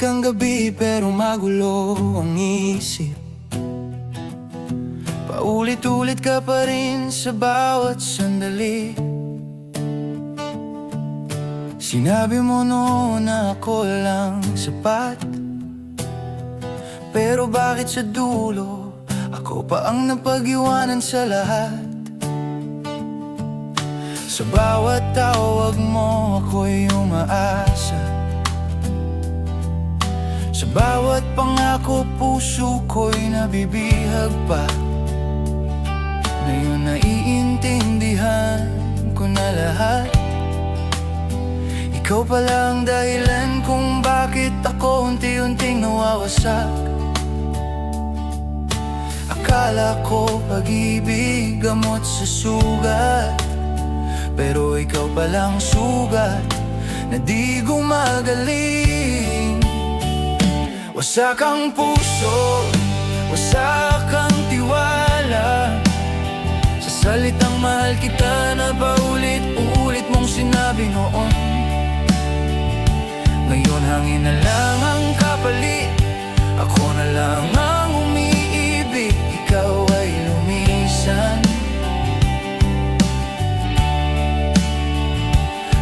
ang gabi pero magulo ang isip. Paulit-ulit ka pa rin sa bawat sandali. Sinabi mo noon na ako lang sapat, pero bakit sa dulo ako pa ang napag-iwanan sa lahat? Sa bawat tawag mo ako'y umaasa, sa bawat pangako puso ko'y nabibihag pa. Ngayon naiintindihan ko na lahat. Ikaw pala ang dahilan kung bakit ako unti-unting nawawasak. Akala ko pag-ibig gamot sa sugat, pero ikaw palang sugat na di gumagaling. Wasak ang puso, wasak ang tiwala, sa salitang mahal kita na paulit-ulit mong sinabi noon. Ngayon hangin na lang ang kapalit, ako na lang ang umiibig, ikaw ay lumisan.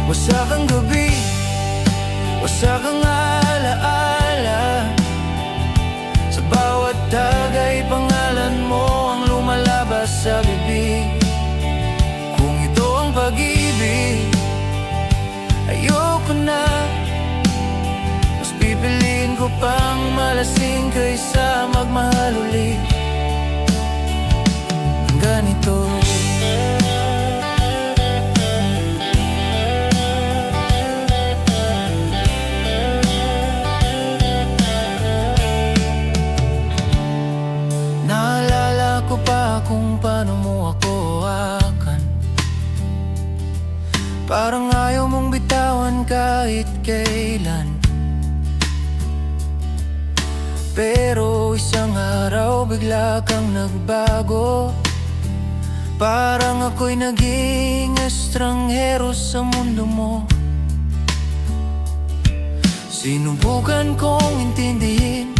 Wasak ang gabi, wasak ang alaala, sa bawat tagay pangalan mo ang lumalabas sa bibig. Kung ito ang pag-ibig, ayoko na. Mas pipiliin ko pang malasing kaysa magmahal ulit ng ganito. Kung paano mo ako hawakan, parang ayaw mong bitawan kahit kailan. Pero isang araw bigla kang nagbago, parang ako'y naging estranghero sa mundo mo. Sinubukan kong intindihin,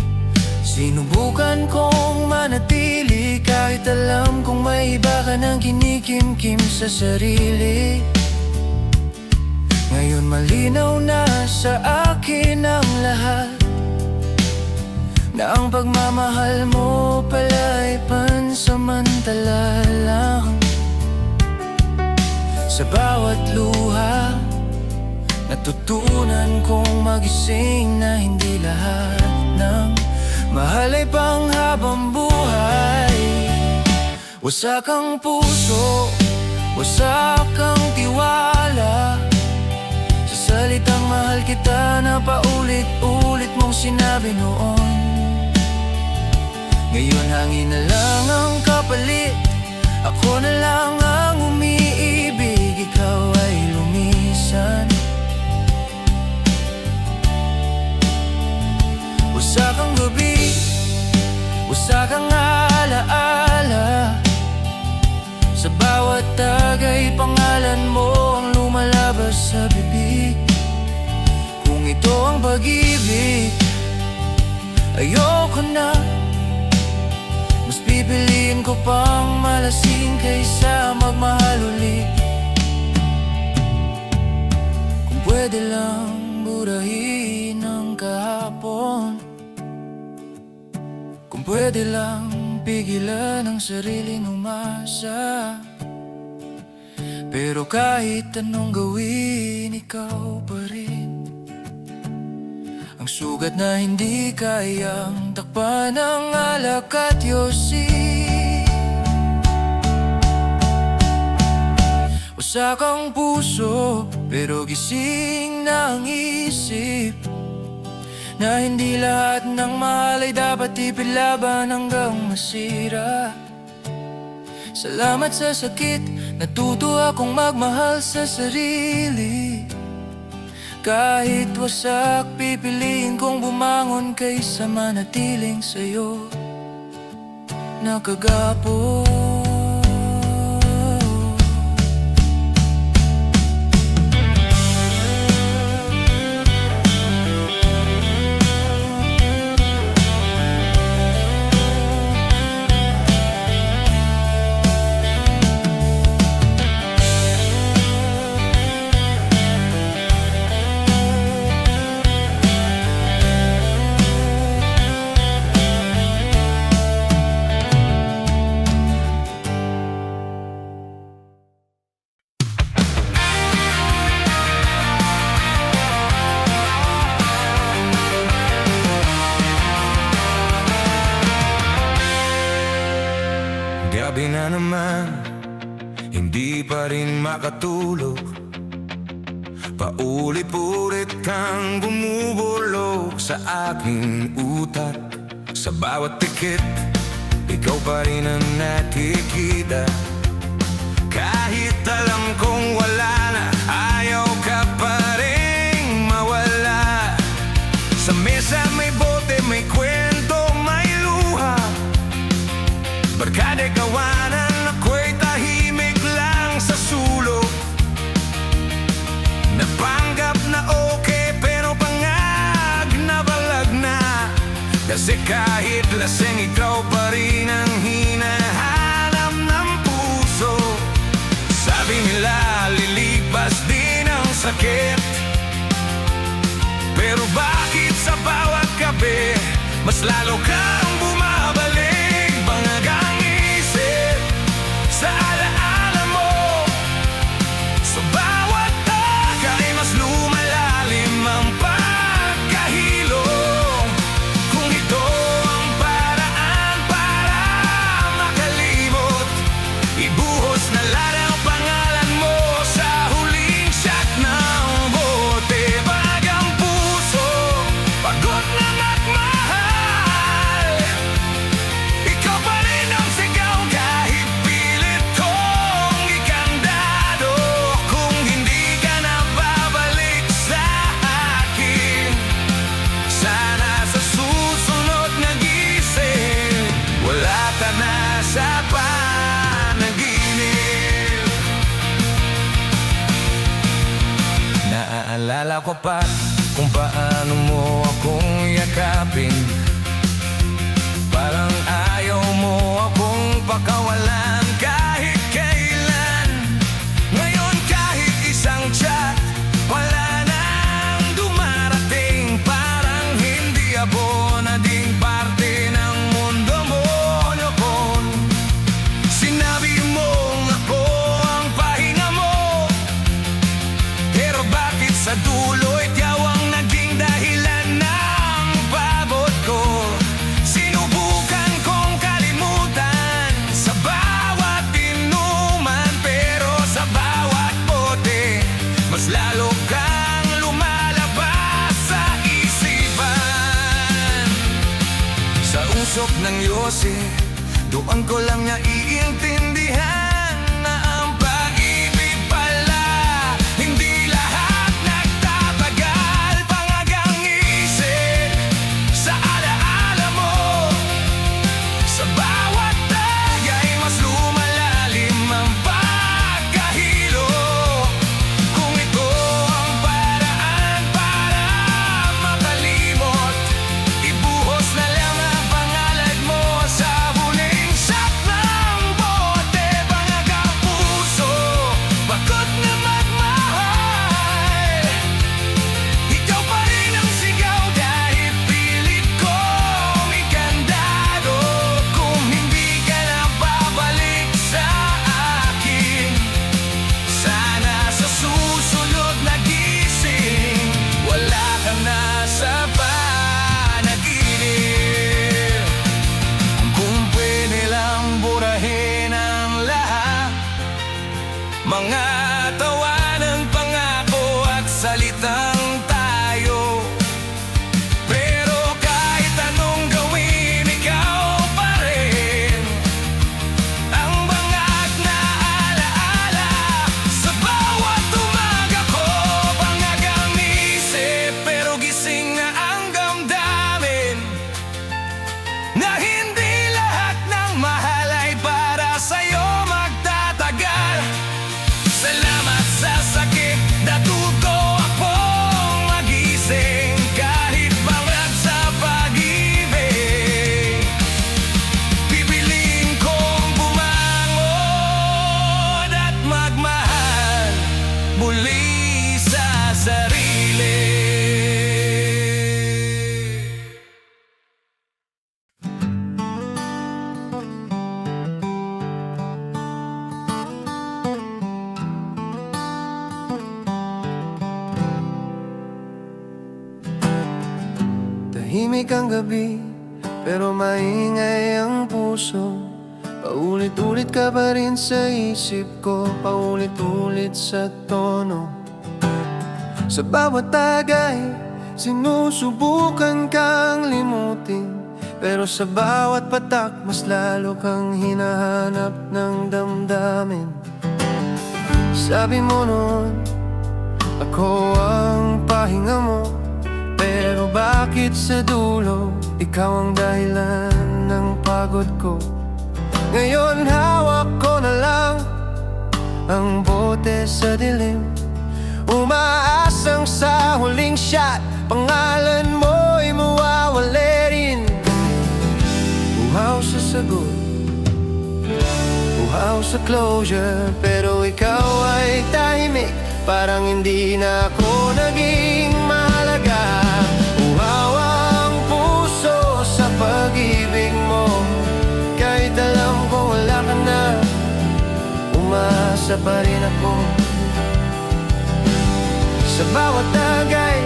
sinubukan kong manatili, kahit alam kong may iba ka nang kinikimkim sa sarili. Ngayon malinaw na sa akin ang lahat, na ang pagmamahal mo pala'y pansamantala lang. Sa bawat luha, natutunan kong magising na hindi lahat ng mahal ay panghabang buhay. Wasak ang puso, wasak ang tiwala, sa salitang mahal kita na paulit-ulit mong sinabi noon. Ngayon hangin na lang ang kapalit, ako na lang ang umiibig, ikaw ay lumisan. Wasak ang gabi, wasak ang alaala, sa bawat tagay pangalan mo ang lumalabas sa bibig. Kung ito ang pag-ibig, ayoko na. Mas pipiliin ko pang malasing kaysa magmahal ulit. Kung pwede lang burahin ang kahapon, kung pwede lang pigilan ang sariling umasa, pero kahit anong gawin, ikaw pa rin ang sugat na hindi kayang takpan ng alak at yosi. Wasak ang puso, pero gising na ang isip, na hindi lahat ng mahal ay dapat ipilaban hanggang masira. Salamat sa sakit, natuto akong magmahal sa sarili. Kahit wasak, pipiliin kong bumangon kaysa manatiling sa'yo nakagapo. Gabi na naman, hindi pa rin makatulog. Paulit-ulit kang bumubulok sa aking utak. Sa bawat pikit, ikaw pa rin ang nakikita. Kahit alam kong wala na, ayaw ka pa rin mawala. Sa mesa may bote, may kwento, may luha. Barkada kawanan, ako'y tahimik lang sa sulok. Napanggap na okay, pero pangag na balag na. Kasi kahit lasing, ikaw pa rin ang hinahanap ng puso. Sabi nila, lilipas din ang sakit. Pero bakit sa bawat gabi, mas lalo kang bumabalik? Bangagang isip sa alaala mo. Sa bawat tagay, mas lumalalim ang pagkahilo. Kung ito ang paraan para makalimot, ibuhos na lang ang pangalan mo sa huling shot ng bote. Bagang puso, pagod na magmahal, ikaw pa rin ang sigaw kahit pilit kong ikandado. Kung hindi ka na babalik sa akin, sana sa susunod na gising, wala ka na sa panaginip. Naaalala ko pa kung paano mo akong yakapin. Parang ayaw mo akong pakawalan kahit kailan. Ngayon kahit isang chat, wala nang dumarating. Parang hindi ako naging parte ng mundo mo noon. Sinabi mong ako ang pahinga mo, pero bakit sa dulo'y ikaw ang naging dahilan ng pagod ko? Sinubukan kong kalimutan sa bawat inuman, pero sa bawat bote, mas lalo kang lumalabas sa isipan. Sa usok ng yosi, doon ko lang naiintindihan na ang pag-ibig pala hindi lahat nagtatagal. Pangagang isip sa alaala mo. Sa bawat tagay, mas lumalalim ang pagkahilo. Kung ito ang paraan para makalimot, ibuhos na lang ang pangalan mo sa huling shot ng bote. Pangagang puso, pagod na magmahal, ikaw pa rin ang sigaw kahit pilit kong ikandado. Kung hindi ka na babalik sa akin, sana sa susunod na gising, wala ka na sa panaginip. Kung pwede lang burahin ang lahat, mga tawanan, pangako at salitang tayo. Pero kahit anong gawin, ikaw pa rin ang bangag na alaala. Sa bawat umaga ko, bangagang isip, pero gising na ang damdamin. Na hindi lahat ng mahal ay para sa'yo magtatagal. Salamat sa sakit, natuto akong magising. Kahit bangrag sa pag-ibig, pipiliin kong bumangon at magmahal muli sa sarili. Tahimik ang gabi, pero maingay ang puso. Paulit-ulit ka pa rin sa isip ko, paulit-ulit sa tono. Sa bawat tagay, sinusubukan kang limutin, pero sa bawat patak, mas lalo kang hinahanap ng damdamin. Sabi mo noon, ako ang pahinga mo, pero bakit sa dulo, ikaw ang dahilan ng pagod ko? Ngayon hawak ko na lang ang bote sa dilim, umaasang sa huling shot, pangalan mo'y mawawala rin. Uhaw sa sagot, uhaw sa closure, pero ikaw ay tahimik, parang hindi na ako naging mahalaga. Uhaw ang puso sa pag-ibig mo, kahit alam ko wala ka na, umasa pa rin ako. Sa bawat tagay,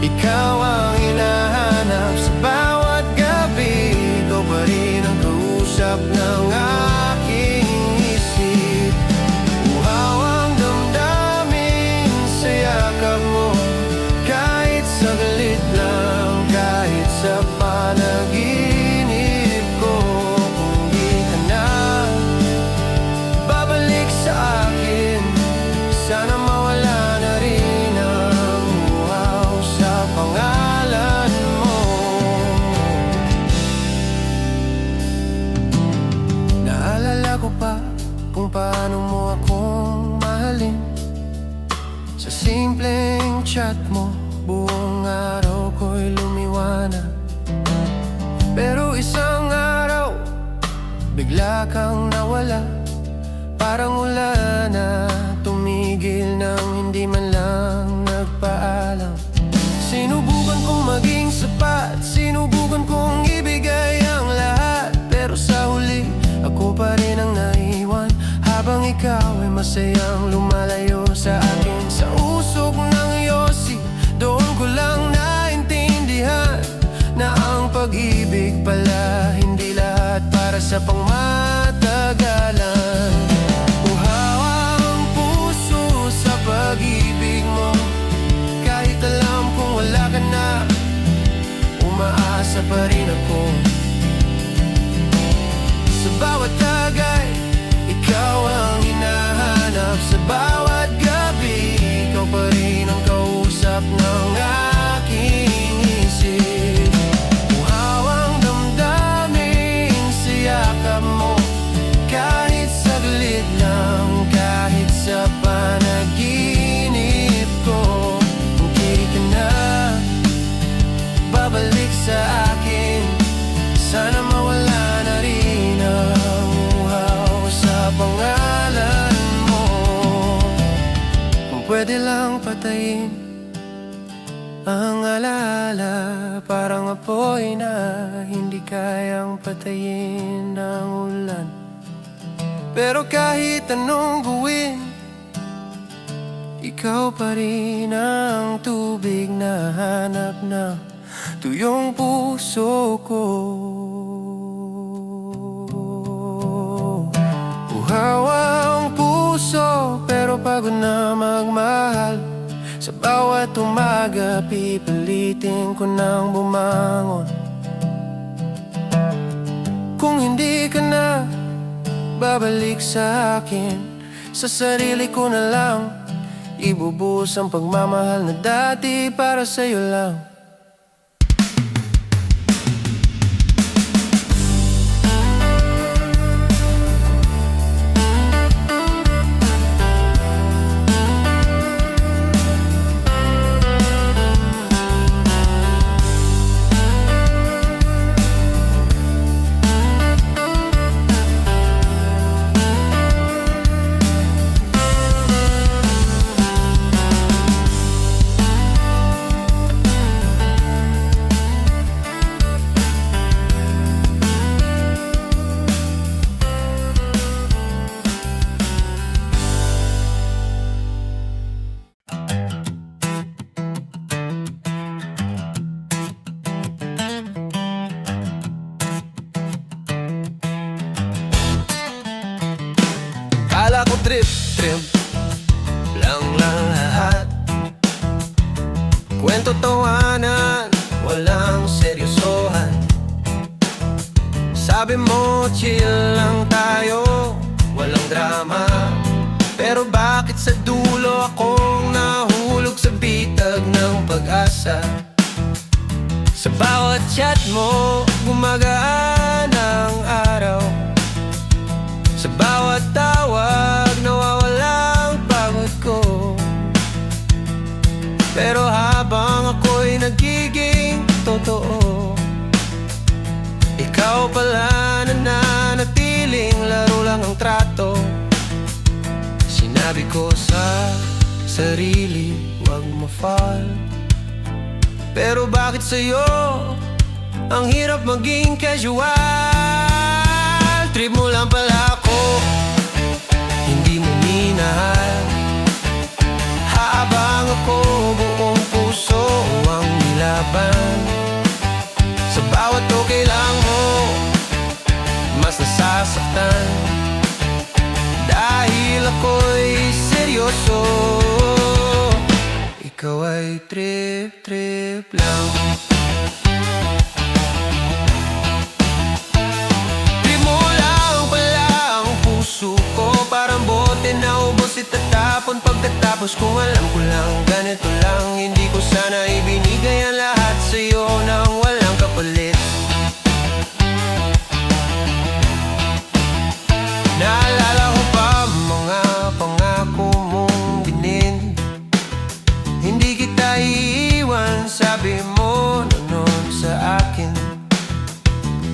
ikaw ang hinahanap. Sa bawat gabi, ikaw pa rin ang kausap ng aking isip. Uhaw ang damdamin sa yakap mo, kahit saglit lang, kahit sa panaginip ko. Kung di ka na babalik sa akin, sana mawala na rin ang uhaw sa pangalan mo. Naalala ko pa kung paano mo akong mahalin. Sa simpleng chat mo, buong araw ko'y lumiwanag. Pero isang araw, bigla kang nawala, parang wala na, tumigil nang hindi man lang nagpaalam. Sinubukan kong maging sapat, sinubukan kong ibigay ang lahat, pero sa huli, ako pa rin ang naiwan, habang ikaw ay masayang lumalayo sa akin. Sa usok ng yosi, doon ko lang naintindihan na ang pag-ibig pala hindi lahat para sa pangmatagalan. Uhaw ang puso sa pag-ibig mo, kahit alam kong wala ka na, umaasa pa rin ako. Sa bawat tagay, ikaw ang hinahanap. Sa bawat gabi, ikaw pa rin ang kausap ng aking isip. Uhaw ang damdamin sa yakap mo, kahit saglit lang, kahit sa panaginip ko. Kung di ka na babalik sa akin, sana mawala na rin ang uhaw sa pangalan mo. Kung pwede lang patayin ang alaala, parang apoy na hindi kayang patayin ng ulan. Pero kahit anong gawin, ikaw pa rin ang tubig na hanap ng tuyong puso ko. Uhaw ang puso, pero pagod na magmahal. Sa bawat umaga, pipilitin ko nang bumangon. Kung hindi ka na babalik sa akin, sa sarili ko na lang ibubuhos ang pagmamahal na dati para sa'yo lang. trip lang lahat. Kwento tawanan, walang seryosohan. Sabi mo chill lang tayo, walang drama. Pero bakit sa dulo akong nahulog sa bitag ng pag-asa? Sa bawat chat mo, gumagaan ang araw. Sa bawat tawag, nawawalang pagod ko. Pero habang ako'y nagiging totoo, ikaw pala nananatiling laro lang ang trato. Sinabi ko sa sarili, huwag ma-fall. Pero bakit sa'yo ang hirap maging casual? Trip mo lang pala ako, hindi mo minahal. Habang ako buong puso ang nilaban. Sa bawat okay lang mo, mas nasasaktan. Dahil ako'y seryoso, ikaw ay trip lang. Trip mo lang pala ang puso ko, parang bote na ubos itatapon. Pagkatapos kung alam ko lang, ganito lang. Hindi ko sana ibinigay ang lahat sa'yo nang walang kapalit. Naalala ko pa mga pangako mong binin. Hindi kita iiwan, sabi mo noon sa akin.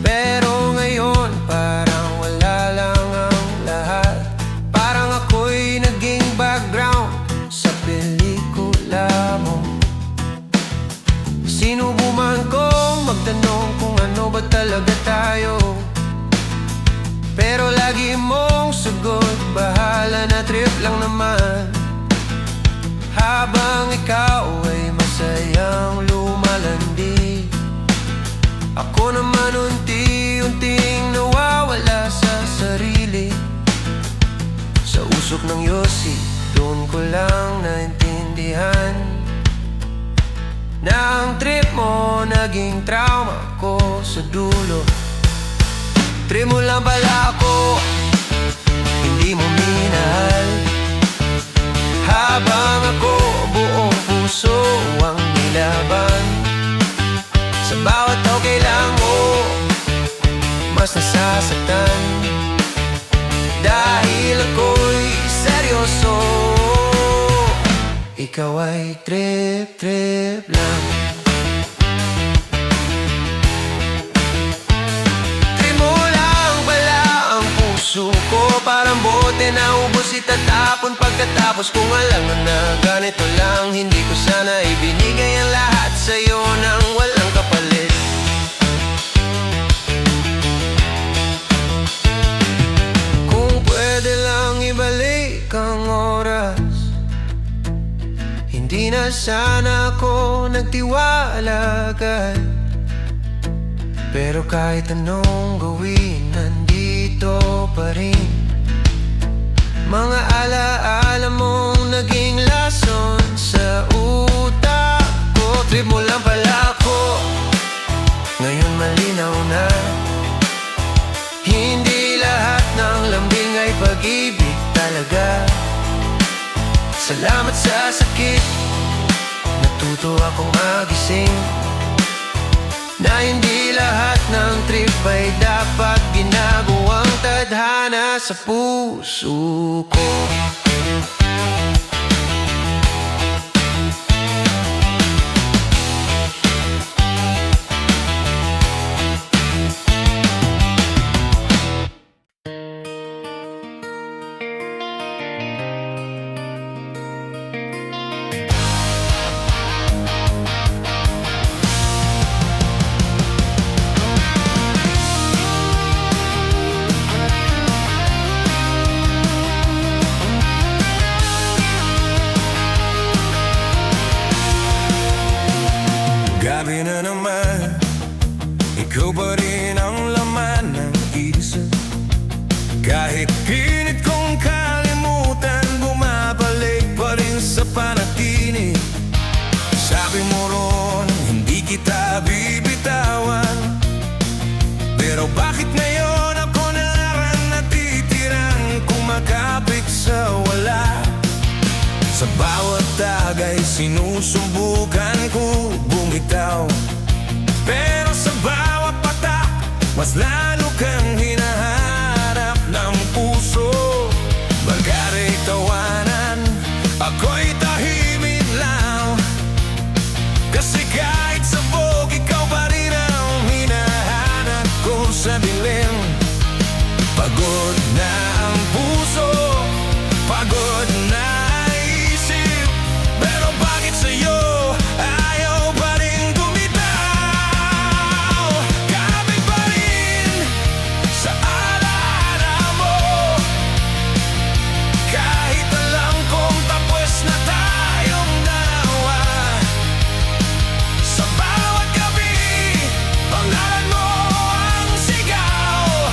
Pero ngayon parang wala lang ang lahat. Parang ako'y naging background sa pelikula mo. Sinubukan kong magtanong kung ano ba talaga tayo, pero lagi mong sagot, bahala na, trip lang naman. Habang ikaw ay masayang lumalandi, ako naman unti-unting nawawala sa sarili. Sa usok ng yosi, doon ko lang naintindihan na ang trip mo naging trauma ko sa dulo. Trip mo lang pala ako, hindi mo minahal. Habang ako buong puso ang nilaban. Sa bawat okay lang mo, mas nasasaktan. Dahil ako'y seryoso, ikaw ay trip lang. Parang bote na ubos itatapon. Pagkatapos kung alam mo na ganito lang, hindi ko sana ibinigay ang lahat sa'yo nang walang kapalit. Kung pwede lang ibalik ang oras, hindi na sana ako nagtiwala agad. Pero kahit anong gawin, nandito pa rin mga alaala mong naging lason sa utak ko. Trip mo lang pala ako, ngayon malinaw na. Hindi lahat ng lambing ay pag-ibig talaga. Salamat sa sakit, natuto akong magising. Na hindi lahat ng trip ay dapat ginagawang tadhana sa puso ko. Gabi na naman, ikaw pa rin ang laman ng isip. Kahit pilit kong kalimutan, Sinubukan ko bumitaw, pero sa bawat patak mas lalo kang hinahanap ng puso. Bagari tawanan, ako'y tahimik lang, kasi kahit sabog, ikaw pa rin ang hinahanap ko sa dilim. Pagod na ang puso, pagod na ang isip, pero bakit sa'yo ayaw pa rin bumitaw? Kapit pa rin sa alaala mo, kahit alam kong tapos na tayong dalawa. Sa bawat gabi, pangalan mo ang sigaw,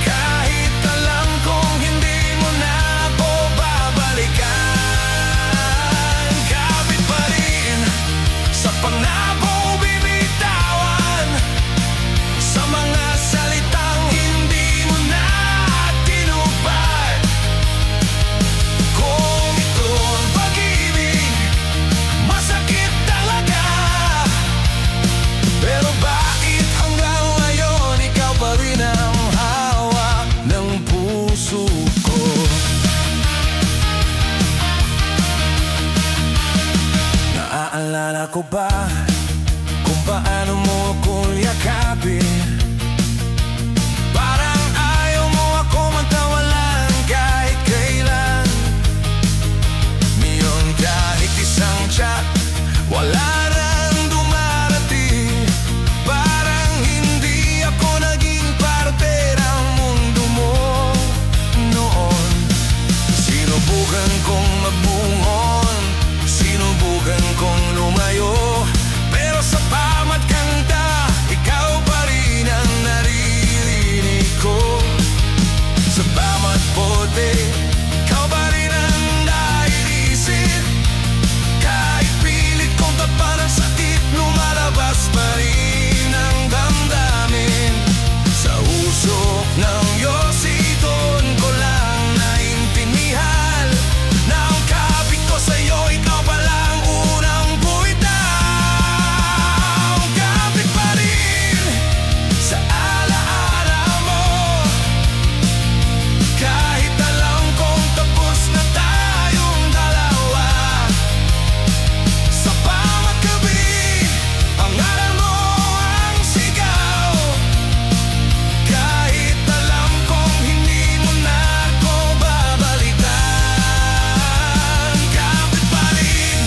kahit alam kong hindi mo na ako babalikan. Kapit pa rin sa pangakong binitawan, sa mga salitang hindi mo na tinupad. Kung ito ang pag-ibig, masakit talaga, pero bakit hanggang ngayon ikaw pa rin ang hawak ng puso ko? Naaalala ko ba kung paano mo ako yakapin? Parang ayaw mo ako magtawalan kahit kailan. Ngayon kahit isang chat, wala nang dumarating. Parang hindi ako naging parte ng mundo mo noon. Sinubukan kong magbungon, sinubukan kong lumayo, pero sa bawat kanta, ikaw pa rin ang naririnig ko. Sa bawat bote, ikaw pa rin ang naiisip. Kahit pilit kong tapan ang sakit, lumalabas pa rin ang damdamin. Sa usok ng yosi, doon ko lang naintindihan na ang kapit ko sa'yo, ikaw pa lang unang buwitaw. Kapit pa rin sa alaala mo, kahit alam kong tapos na tayong dalawa. Sa bawat gabi, pangalan mo ang sigaw, kahit alam kong hindi mo na ako babalikan. Kapit pa rin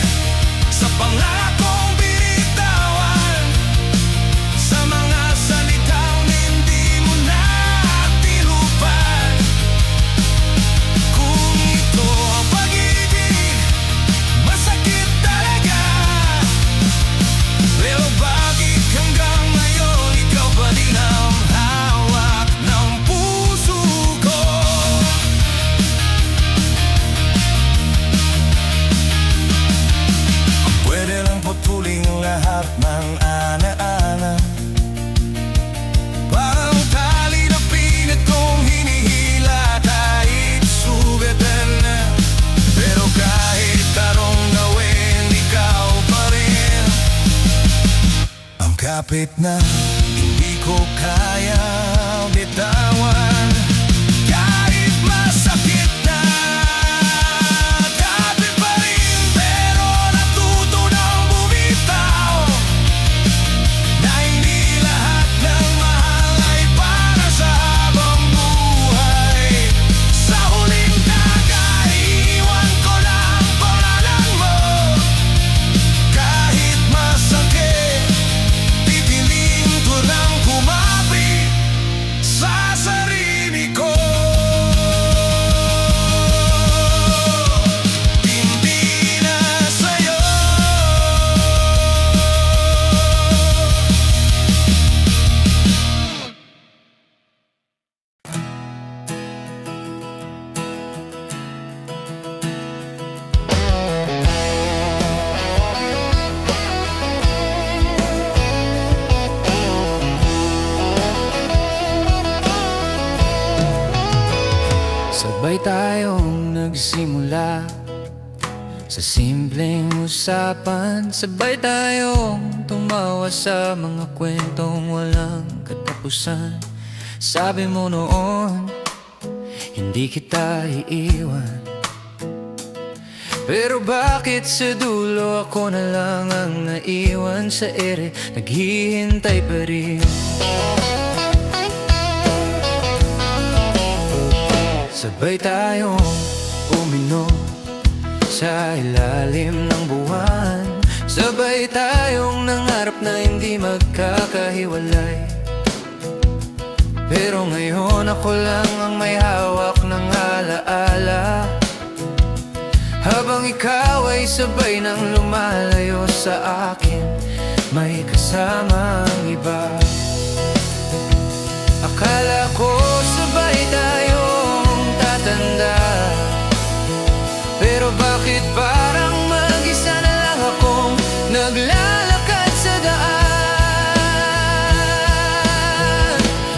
sa pangakong binitawan, sa mga salitang hindi mo na tinupad. Kung ito ang pag-ibig, masakit talaga, pero bakit hanggang ngayon ikaw pa rin ang hawak ng puso ko? Pwede lang putulin lahat ng ana-ana, parang tali na pinat kong hinihila kahit sugatan na. Pero kahit anong gawin, ikaw pa rin ang kapit na hindi ko kaya bitawan. Kahit masakit na, kapit pa rin, pero natuto nang bumitaw. Na hindi lahat ng mahal ay para sa habang buhay. Sa huling daga, iiwan ko na ang pangalan mo. Kahit masakit, titiling ko lang kumapit sa sarili ko. Hindi na sa'yo. Sabay tayong nagsimula Sa simpleng usapan, sabay tayong tumawa sa mga kwentong walang katapusan. Sabi mo noon, hindi kita iiwan. Pero bakit sa dulo ako na lang ang naiwan sa ere, naghihintay pa rin. Sabay tayong uminom sa ilalim ng buwan. Sabay tayong nangarap na hindi magkakahiwalay. Pero ngayon ako lang ang may hawak ng alaala, habang ikaw ay sabay nang lumalayo sa akin, may kasamang iba. Akala ko sabay tayong tatanda, pero bakit parang mag-isa na lang akong naglalakad sa daan?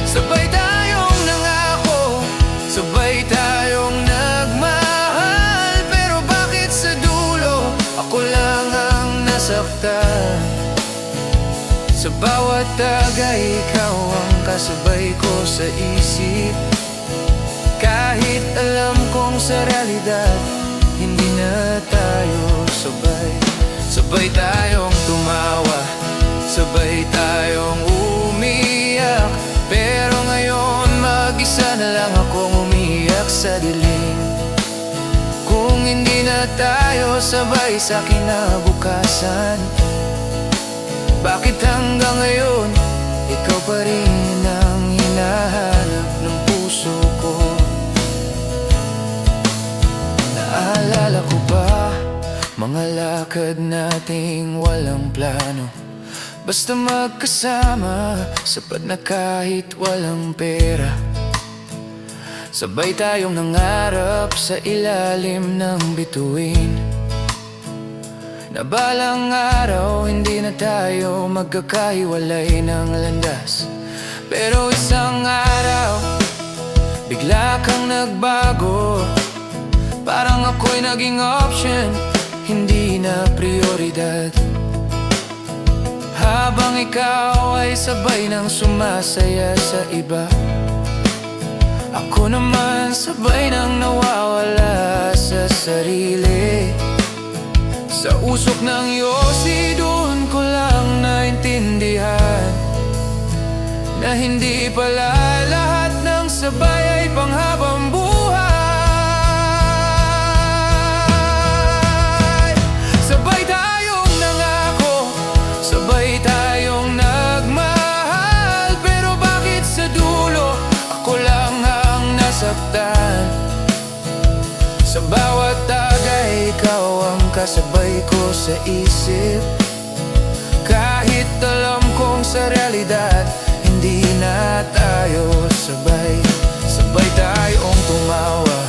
Sabay tayong nangako, sabay tayong nagmahal, pero bakit sa dulo ako lang ang nasaktan? Sa bawat tagay ikaw ang kasabay ko sa isip, kahit alam kong sa realidad hindi na tayo sabay. Sabay tayong tumawa, sabay tayong umiyak, pero ngayon mag-isa na lang akong umiyak sa dilim. Kung hindi na tayo sabay sa kinabukasan, bakit hanggang ngayon ikaw pa rin ang hinahanap ng puso ko? Naalala ko ba mga lakad nating walang plano, basta magkasama, sapat na kahit walang pera. Sabay tayong nangarap sa ilalim ng bituin, na balang araw hindi na tayo magkakahiwalay ng landas. Pero isang araw bigla kang nagbago, parang ako'y naging option, hindi na prioridad. Habang ikaw ay sabay nang sumasaya sa iba, ako naman sabay nang nawawala sa sarili. Sa usok ng yosi doon ko lang naintindihan na hindi pala lahat ng sabay ay panghabang buhay. Sabay tayong nangako, sabay tayong nagmahal, pero bakit sa dulo ako lang ang nasaktan? Sa bawat tagay ikaw ang kasabay ko sa isip, kahit alam kong sa realidad hindi na tayo sabay. Sabay tayong tumawa,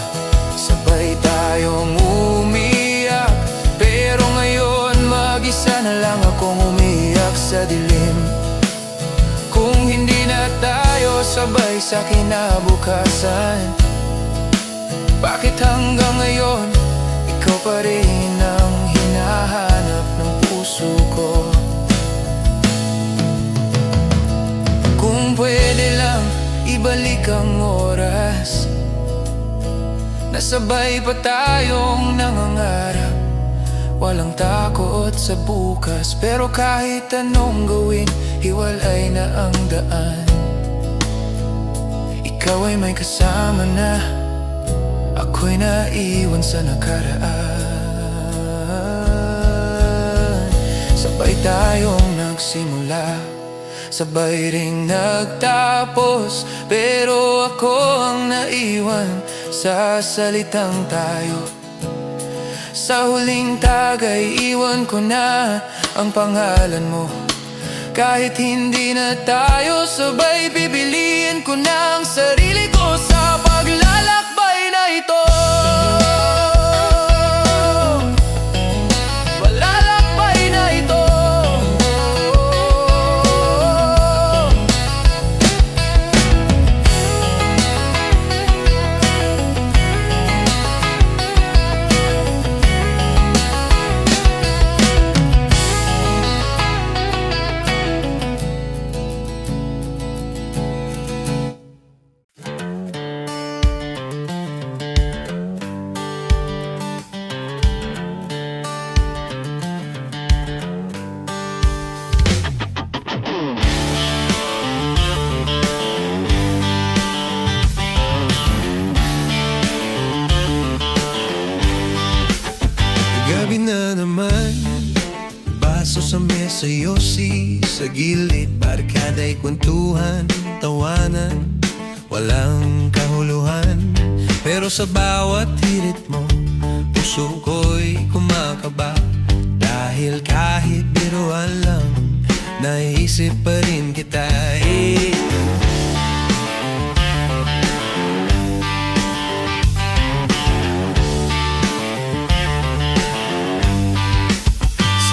sabay tayong umiyak, pero ngayon mag-isa na lang akong umiyak sa dilim. Kung hindi na tayo sabay sa kinabukasan, bakit hanggang ngayon ikaw pa rin ang hinahanap ng puso ko? Kung pwede lang ibalik ang oras, nasabay pa tayong nangangarap, walang takot sa bukas. Pero kahit anong gawin, hiwalay na ang daan. Ikaw ay may kasama na, ako'y naiwan sa nakaraan. Sabay tayong nagsimula, sabay ring nagtapos, pero ako ang naiwan sa salitang tayo. Sa huling tagay iwan ko na ang pangalan mo, kahit hindi na tayo sabay, pipiliin ko na ang sarili ko sa paglalakbay na ito. Paglalakbay na ito. sa yosi, sa gilid, barkada'y kwentuhan, tawanan, walang kahuluhan. Pero sa bawat hirit mo, puso ko'y kumakaba. Dahil kahit biruan lang, naisip pa rin kita.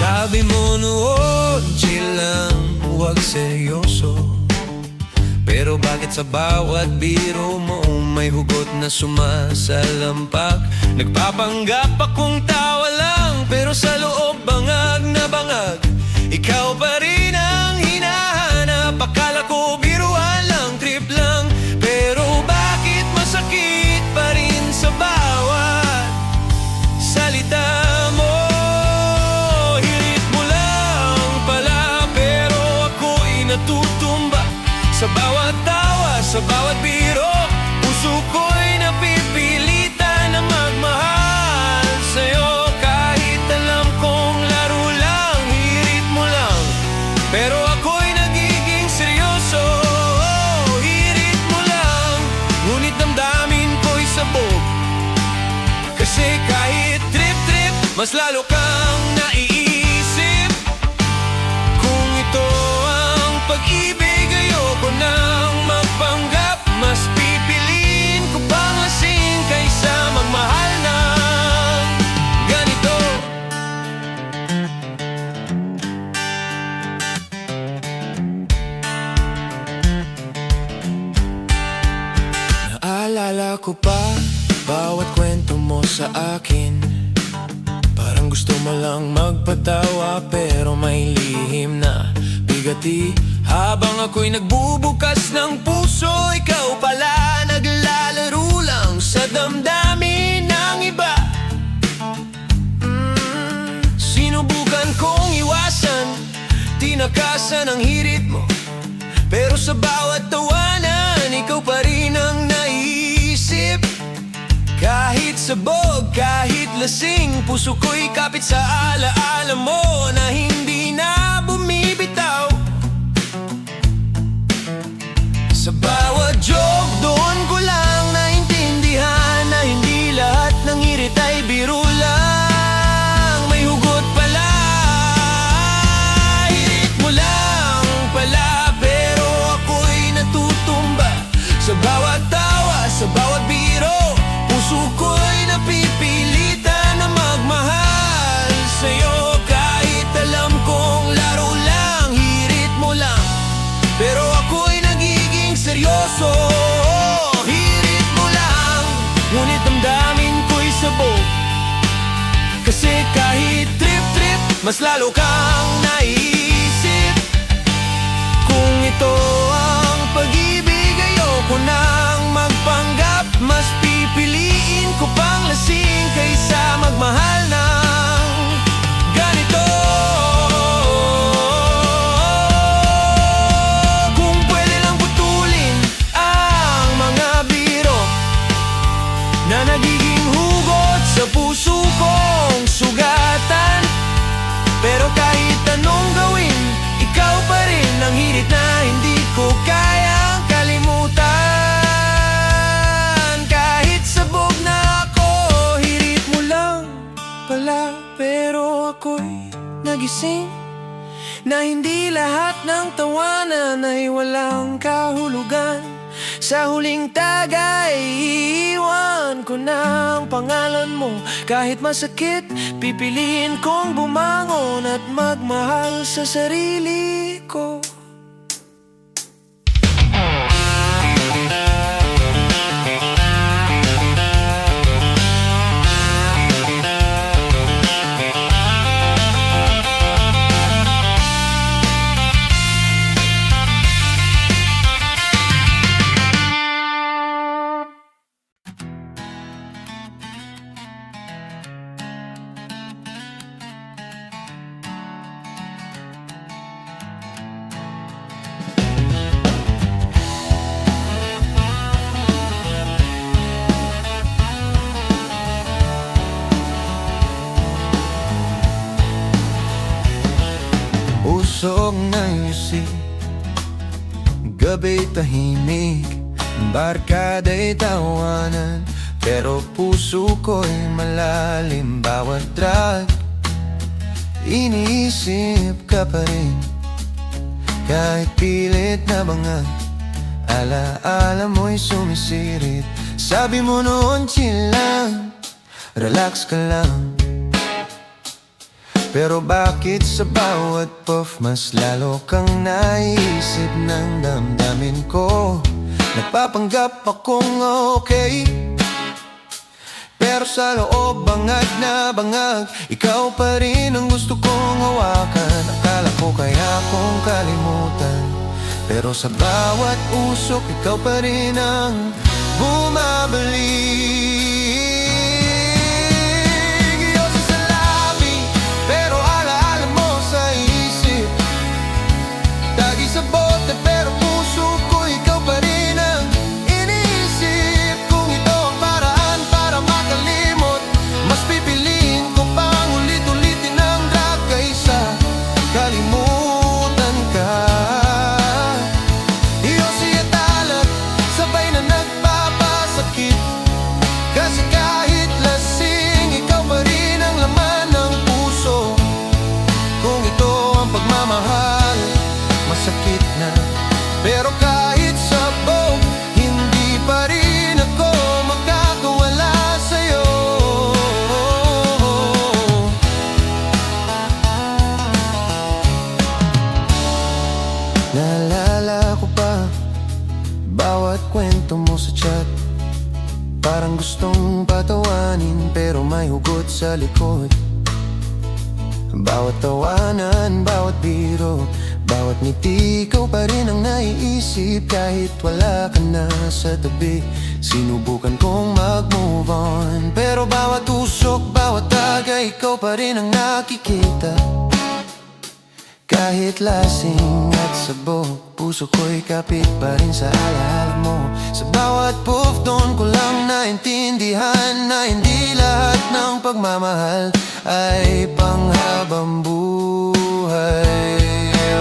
Sabi mo noon, chill lang, huwag seryoso. Pero bakit sa bawat biro mo may hugot na sumasalampak? Nagpapanggap akong tawa lang, pero sa loob bangag na bangag. Ikaw pa rin ang hinahanap. Akala ko biruan lang, trip lang, pero bakit masakit pa rin sa bawat salita mo? Hirit mo lang pala, pero ako'y natutumba sa bawat tawa, sa bawat biro. Puso ko'y napipilitan na magmahal sa'yo. Kahit alam kong laro lang, hirit mo lang, pero ako'y nagiging seryoso. Hirit mo lang, ngunit damdamin ko'y sabog. Kasi kahit trip-trip, mas lalo kang naiisip. Kung ito ang pag-ibig, ayoko nang magpanggap. Mas pipiliin ko pang lasing kaysa magmahal ng ganito. Naalala ko pa bawat kwento mo sa akin. Parang gusto mo lang magpatawa, pero may lihim na bigati. Habang ako'y nagbubukas ng puso, ikaw pala naglalaro lang sa damdamin ng iba. Sinubukan kong iwasan, tinakasan ang hirit mo, pero sa bawat tawanan, ikaw pa rin ang naiisip. Kahit sabog, kahit lasing, puso ko'y kapit sa alaala mo na hindi na bumibitaw. Sa bawat joke, doon ko lang naintindihan na hindi lahat ng hirit ay biro lang. May hugot pala, hirit mo lang pala, pero ako'y natutumba sa bawat tawa, sa bawat biro. Puso ko'y napipilitan na magmahal sa'yo. Kahit alam kong laro lang, hirit mo lang, pero ako'y nagiging seryoso. Hirit mo lang, ngunit damdamin ko'y sabog. Kasi kahit trip-trip, mas lalo kang naisip. Kung ito ang pag-ibig, ayoko nang magpanggap. Mas pipiliin ko pang lasing kaysa magmahal ng ganito. Kung pwede lang putulin ang mga biro na nagiging hugot sa puso kong sugatan. Pero kahit anong gawin, ikaw pa rin ang hirit na hindi ko kayang kalimutan. Kahit sabog na ako, hirit mo lang pala, pero ako'y nagising na hindi lahat ng tawanan ay walang kahulugan. Sa huling tagay, iiwan ko na ang pangalan mo. Kahit masakit, pipiliin kong bumangon at magmahal sa sarili ko. usok na yusi. Gabi tahimik, barkada'y tawanan, pero puso ko'y malalim. Bawat drag, iniisip ka pa rin. Kahit pilit na bangag, alaala mo'y sumisirit. Sabi mo noon chill lang, relax ka lang. Pero bakit sa bawat puff mas lalo kang naisip ng damdamin ko? Nagpapanggap akong okay, pero sa loob bangag na bangag. Ikaw pa rin ang gusto kong hawakan. Akala ko kaya kong kalimutan, pero sa bawat usok ikaw pa rin ang bumabalik. Yosi sa labi, pero alaala mo sa isip. Tagi sa bote, pero puso ko ikaw pa rin ang iniisip. Kung ito ang paraan para makalimot, mas pipiliin ko pang ulit-ulitin ang drag kaysa kalimutan ka. Yosi at alak, sabay na nagpapasakit. Kasi kahit lasing, ikaw pa rin ang laman ng puso. Kung ito ang pagmamahal, masakit na. Pero kahit sabog, hindi pa rin ako magkakawala sa'yo. Naalala ko pa bawat kwento mo sa chat. Parang gustong patawanin, pero may hugot sa likod. Bawat tawanan, bawat biro, bawat ngiti, ikaw pa rin ang naiisip. Kahit wala ka na sa tabi, sinubukan kong mag-move on. Pero bawat usok, bawat tagay, ikaw pa rin ang nakikita. Kahit lasing at sabog, puso ko'y kapit pa rin sa alaala mo. Sa bawat puff, doon ko lang naintindihan na hindi lahat ng pagmamahal ay panghabang buhay.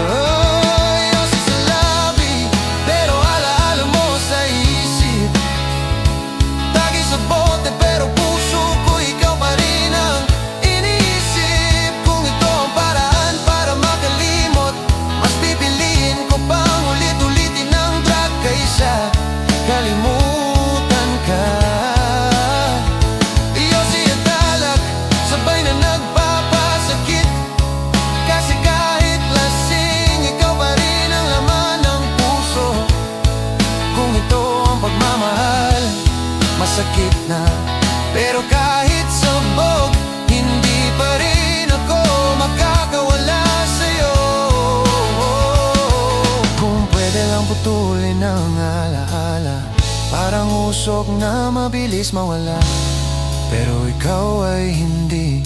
Oh, yosi sa labi, pero alaala mo sa isip. Tagi sa bote, pero puso ko ikaw pa rin ang iniisip. Kung ito ang paraan para makalimot, mas pipiliin ko pang ulit-ulitin ang drag kaysa kalimutan ka. Yosi at alak, sabay na nagpapasakit. Kasi kahit lasing, ikaw pa rin ang laman ng puso. Kung ito ang pagmamahal, masakit na. Pero kahit sabog, hindi pa rin ako makakawala sa'yo. Kung pwede lang putulin ang alaala, parang usok na mabilis mawala. Pero ikaw ay hindi.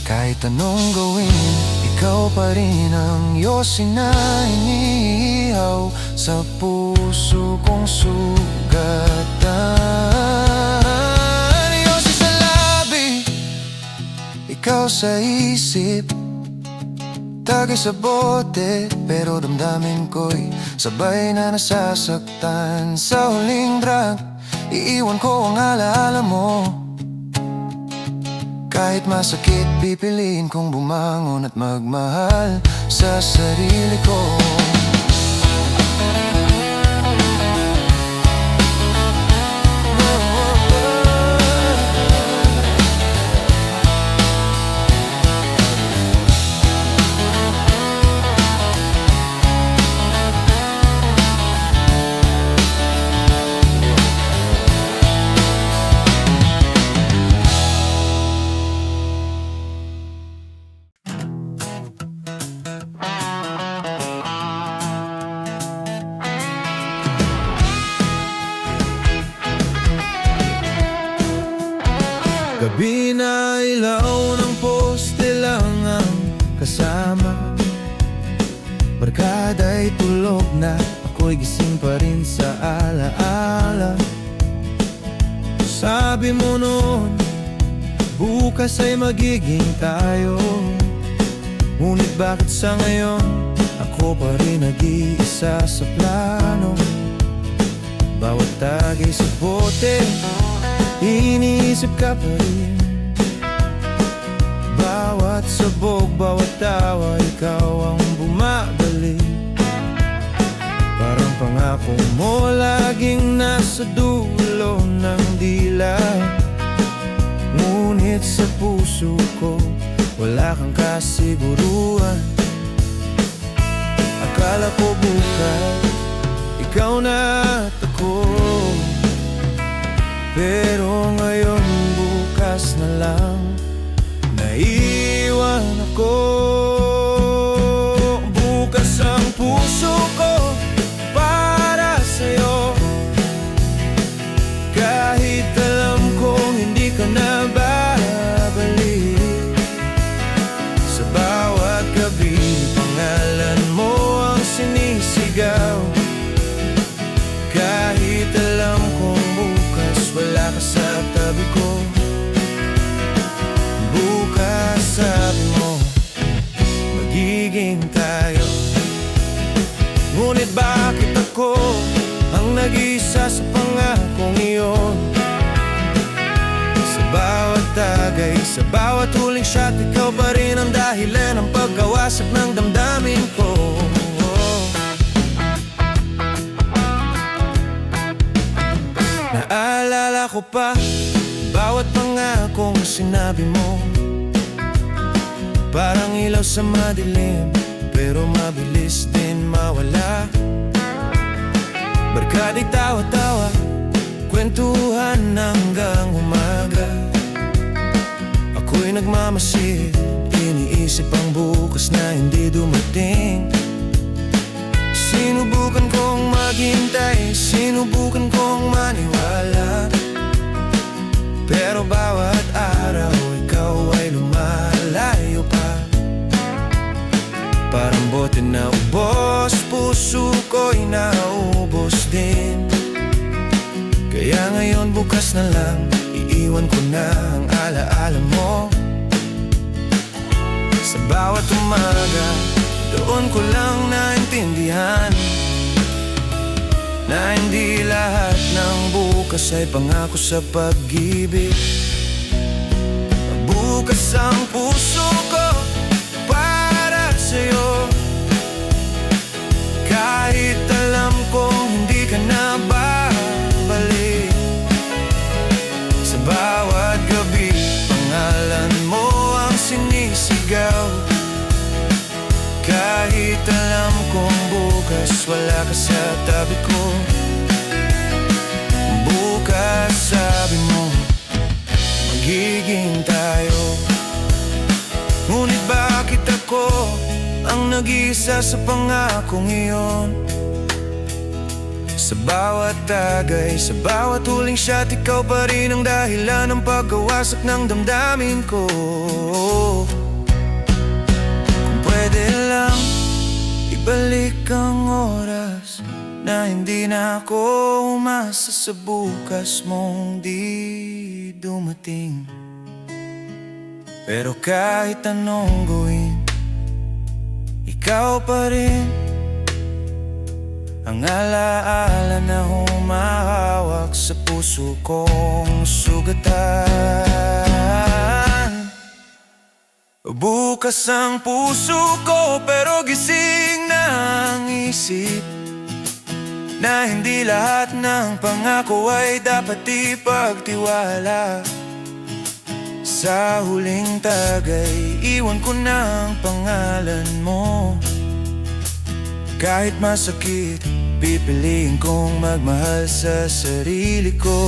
Kahit anong gawin, ikaw pa rin ang yosi na iniihaw sa puso kong sugatan. Yosi sa labi, ikaw sa isip. Tagay sa bote, pero damdamin ko'y sabay na nasasaktan. Sa huling drag, iiwan ko ang alaala mo. Kahit masakit, pipiliin kong bumangon at magmahal sa sarili ko. Gabi na ilaw ng poste lang ang kasama. Barkada'y tulog na, ako'y gising pa rin sa alaala. Sabi mo noon, bukas ay magiging tayo. Ngunit bakit sa ngayon ako pa rin nag-iisa sa plano? Bawat tagay sa bote, iniisip ka pa rin. Bawat sabog, bawat tawa, ikaw ang bumabalik. Parang pangako mo laging nasa dulo ng dila. Ngunit sa puso ko, wala kang kasiguruhan. Akala ko bukas, ikaw na at ako. Pero ngayon bukas na lang, naiwan ako. Bukas ang puso ko para sa'yo. Kahit alam kong hindi ka na babalik. Sa bawat gabi, pangalan mo ang sinisigaw. Kahit alam kong bukas wala ka sa tabi ko. Bukas sabi mo, magiging tayo. Ngunit bakit ako ang nag-iisa sa pangakong iyon? Sa bawat tagay, sa bawat huling shot, ikaw pa rin ang dahilan ng pagkawasak ng damdamin ko. Naalala ko pa bawat pangakong sinabi mo. Parang ilaw sa madilim, pero mabilis din mawala. Barkada'y tawa-tawa, kwentuhan hanggang umaga. Ako'y nagmamasid, iniisip ang bukas na hindi dumating. Sinubukan kong maghintay, sinubukan kong maniwala. Pero bawat araw, ikaw ay lumalayo pa. Parang bote na ubos, puso ko'y naubos din. Kaya ngayon bukas na lang, iiwan ko na ang alaala mo. Sa bawat umaga, doon ko lang naintindihan na hindi lahat ng bukas ay pangako sa pag-ibig. Bukas ang puso ko para sa'yo. Kahit alam kong hindi ka na babalik. Sa bawat gabi, pangalan mo ang sinisigaw. Kahit alam kong bukas wala ka sa tabi ko. Bukas sabi mo, magiging tayo. Ngunit bakit ako ang nag-iisa sa pangakong iyon? Sa bawat tagay, sa bawat huling shot, ikaw pa rin ang dahilan ng pagkawasak ng damdamin ko. Kung pwede lang ibalik ang oras na hindi na ako umasa sa bukas mong di dumating. Pero kahit anong gawin, ikaw pa rin ang alaala na humahawak sa puso kong sugatan. Bukas ang puso ko pero gising na ang isip na hindi lahat ng pangako ay dapat ipagtiwala. Sa huling tagay, iwan ko na ang pangalan mo. Kahit masakit, pipiliin kong magmahal sa sarili ko.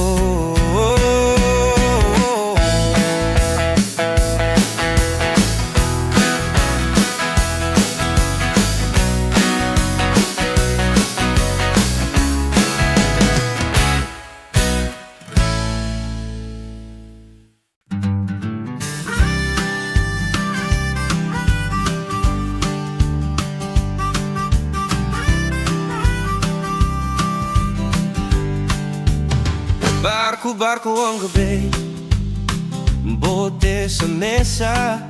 Barko-barko ang gabi, bote sa mesa.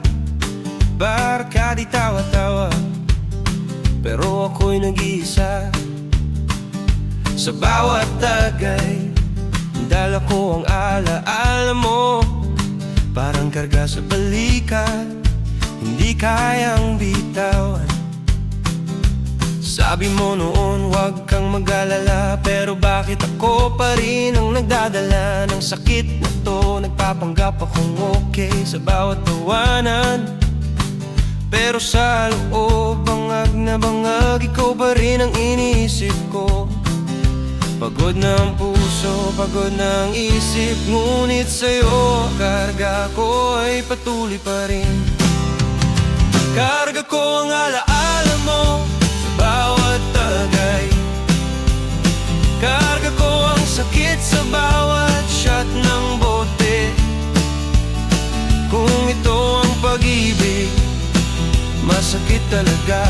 bar, di tawa-tawa, pero ako'y nag-iisa. Sa bawat tagay, dala ko ang alaala mo, parang karga sa balikat, hindi kayang bitawan. Sabi mo noon, huwag kang mag-alala, pero bakit ako pa rin ang nagdadala ng sakit na to? Nagpapanggap akong okay sa bawat tawanan, pero sa loob, bangag na bangag, ikaw pa rin ang iniisip ko. Pagod na ang puso, pagod na ang isip, ngunit sa'yo, karga ko ay patuloy pa rin. Karga ko ang alaala mo sa bawat tagay, karga ko ang sakit sa bawat shot ng bote. Kung ito ang pag-ibig, masakit talaga,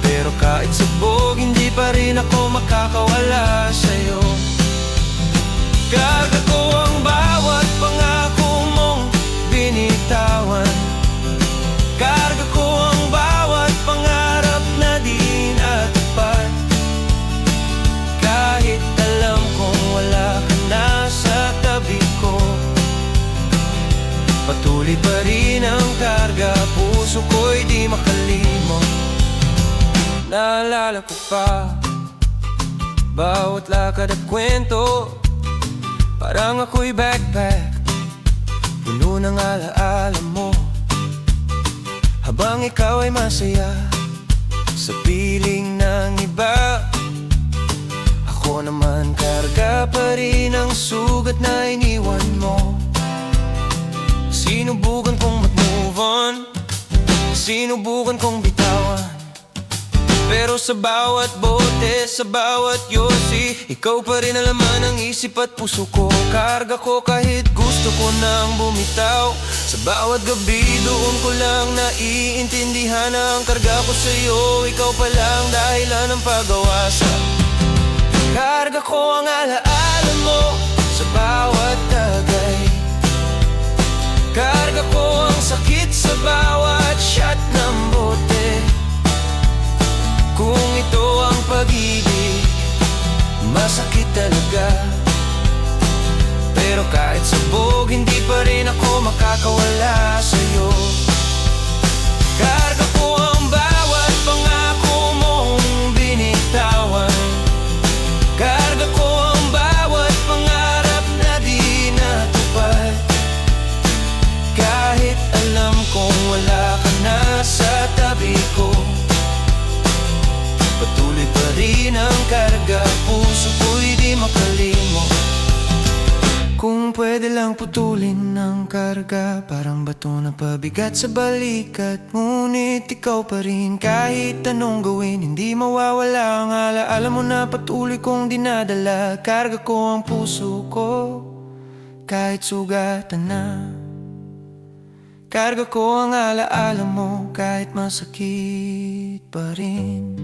pero kahit sabog, hindi pa rin ako makakawala sa'yo. Karga ko ang bawat pangako mong binitawan, karga ko ang bawat pangarap na di natupad. Kahit alam kong wala ka na sa tabi ko, patuloy pa rin ang karga, puso ko'y di makalimot. Naalala ko pa bawat lakad at kwento, parang ako'y backpack, puno ng alaala mo. Habang ikaw ay masaya sa piling ng iba, ako naman karga pa rin ang sugat na iniwan mo. Sinubukan kong mag-move on, sinubukan kong bitawan, pero sa bawat bote, sa bawat yosi, ikaw pa rin ang laman ng isip at puso ko. Karga ko kahit gusto ko nang bumitaw, sa bawat gabi doon ko lang naiintindihan na ang karga ko sa'yo, ikaw pa lang dahilan ng pag-awasan. Karga ko ang alaala mo sa bawat tagay, karga ko ang sakit sa bawat shot ng bote. Kung ito ang pag-ibig, masakit talaga, pero kahit sabog, hindi pa rin ako makakawala sa'yo. Karga ko ang bawat pangako mong binitawan, karga ko ang bawat pangarap na di natupad. Kahit alam kong wala ka na sa tabi ko, patuloy pa rin ang karga, puso ko'y di makalimot. Kung pwede lang putulin ang karga, parang bato na pabigat sa balikat, ngunit ikaw pa rin kahit anong gawin, hindi mawawala ang alaala mo na patuloy kong dinadala. Karga ko ang puso ko kahit sugatan na, karga ko ang alaala mo kahit masakit pa rin.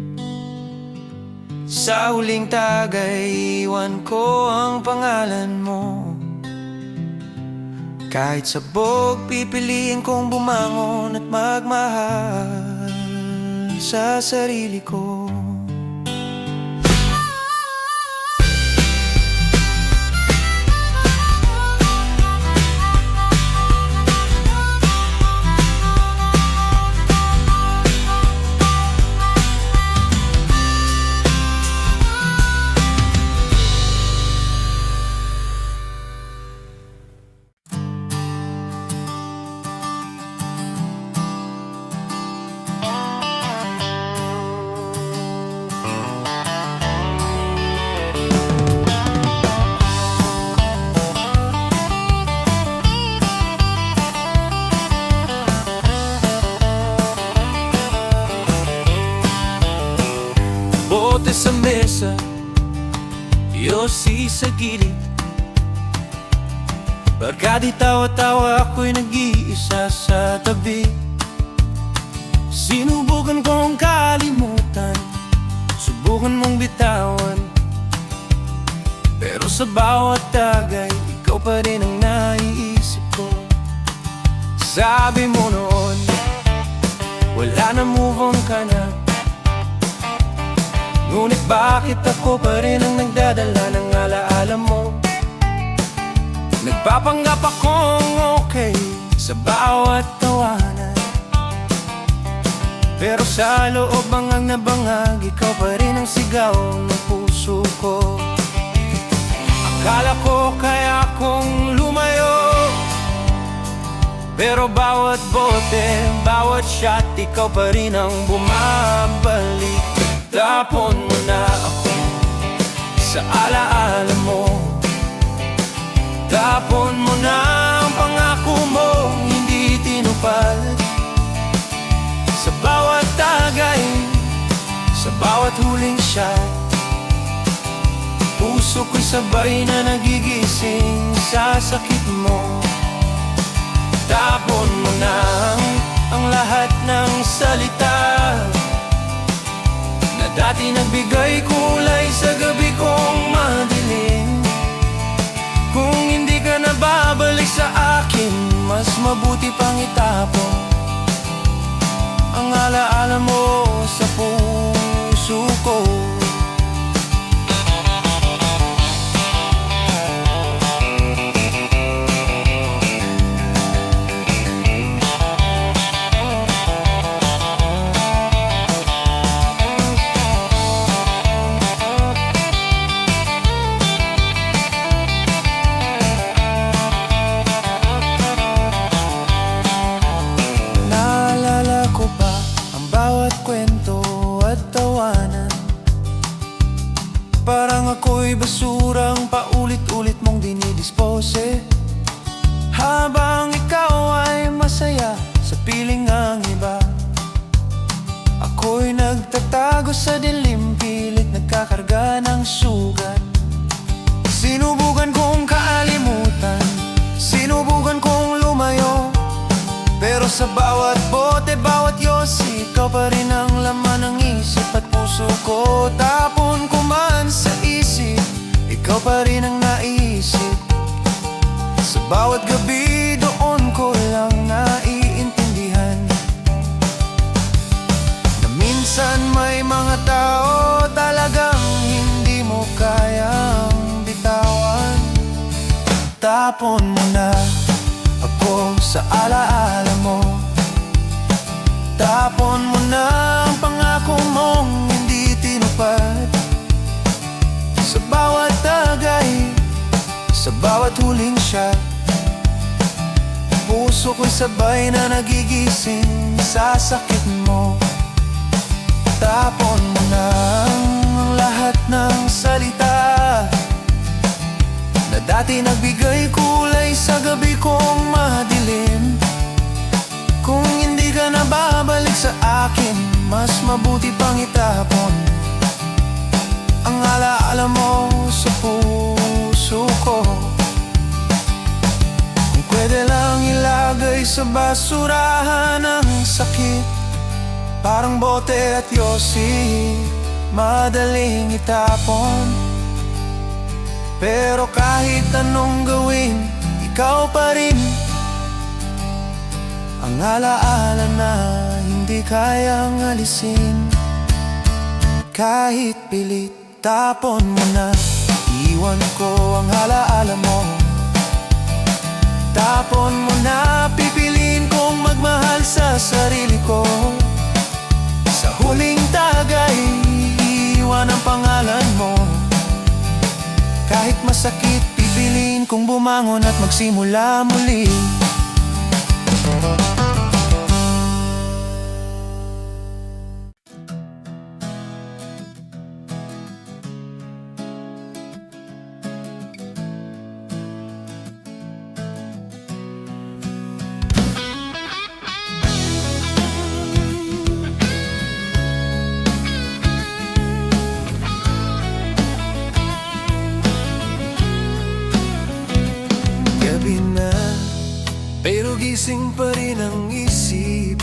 Sa huling tagay, iwan ko ang pangalan mo, kahit sabog, pipiliin kong bumangon at magmahal sa sarili ko. Bote sa mesa, yosi sa gilid, pagka di tawa-tawa ako'y nag-iisa sa tabi. Sinubukan kong kalimutan, subukan mong bitawan, pero sa bawat tagay, ikaw pa rin ang naiisip ko. Sabi mo noon, wala na, move on ka na. Ngunit bakit ako pa rin ang nagdadala ng alaala mo? Nagpapanggap akong okay sa bawat tawanan, pero sa loob bangang nabangag, ikaw pa rin ang sigaw ng puso ko. Akala ko kaya kong lumayo, pero bawat bote, bawat shot, ikaw pa rin ang bumabalik. Tapon mo na ako sa alaala mo. Tapon mo na ang pangako mo, hindi tinupad. Sa bawat tagay, sa bawat huling shot, puso ko'y sabay na nagigising sa sakit mo. Tapon mo na ang lahat ng salita na dati nagbigay kulay sa gabi kong madilim. Kung hindi ka na babalik sa akin, mas mabuti pang itapon ang alaala mo sa puso ko. Parang ako'y basurang paulit-ulit mong dinidispose, habang ikaw ay masaya sa piling ng iba. Ako'y nagtatago sa dilim, pilit nagkakarga ng sugat. Sinubukan kong kaalimutan, sinubukan kong lumayo, pero sa bawat bote, bawat yosi, ikaw pa rin ang laman ng isip at puso ko. Tapon ko man sa isip, ikaw pa rin ang naisip. Sa bawat gabi, doon ko lang naiintindihan na minsan may mga tao talagang hindi mo kayang bitawan. Tapon mo na ako sa alaala mo. Tapon mo na ang pangako mong hindi tinupad. Sa bawat tagay, sa bawat huling shot, puso ko'y sabay na nagigising sa sakit mo. Tapon mo na ang lahat ng salita na dati nagbigay kulay sa gabi kong madilim. Kung hindi ka na babalik sa akin, mas mabuti pang itapon ang alaala mo sa puso ko. Kung pwede lang ilagay sa basurahan ang sakit, parang bote at yosi, madaling itapon. Pero kahit anong gawin, ikaw pa rin ang alaala na hindi kayang alisin. Kahit pilit, tapon mo na, iwan ko ang alaala mo. Tapon mo na, pipiliin kong magmahal sa sarili ko. Sa huling tagay, iwan ang pangalan mo. Kahit masakit, pipiliin kong bumangon at magsimula muli. Pero gising pa rin ang isip.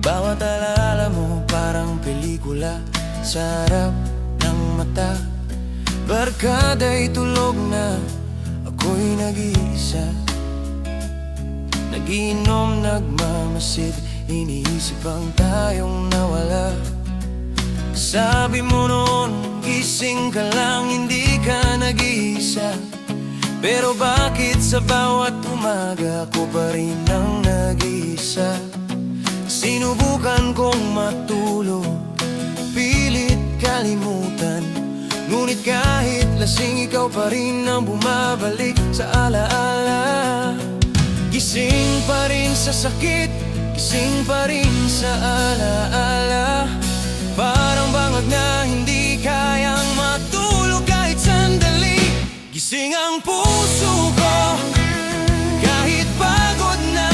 Bawat alaala mo parang pelikula sa harap ng mata. Barkada'y tulog na, ako'y nag-iisa. Inom nagmamasid, iniisip ang tayong nawala. Sabi mo noon, gising ka lang, hindi ka nag-iisa. Pero bakit sa bawat umaga ko pa rin ang nag-iisa? Sinubukan kong matulog, pilit kalimutan. Ngunit kahit lasing, ikaw pa rin ang bumabalik sa alaala. Gising pa rin sa sakit, gising pa rin sa alaala. Parang bangag na hindi kayang matulog kahit sandali. Gising ang puso ko, kahit pagod na.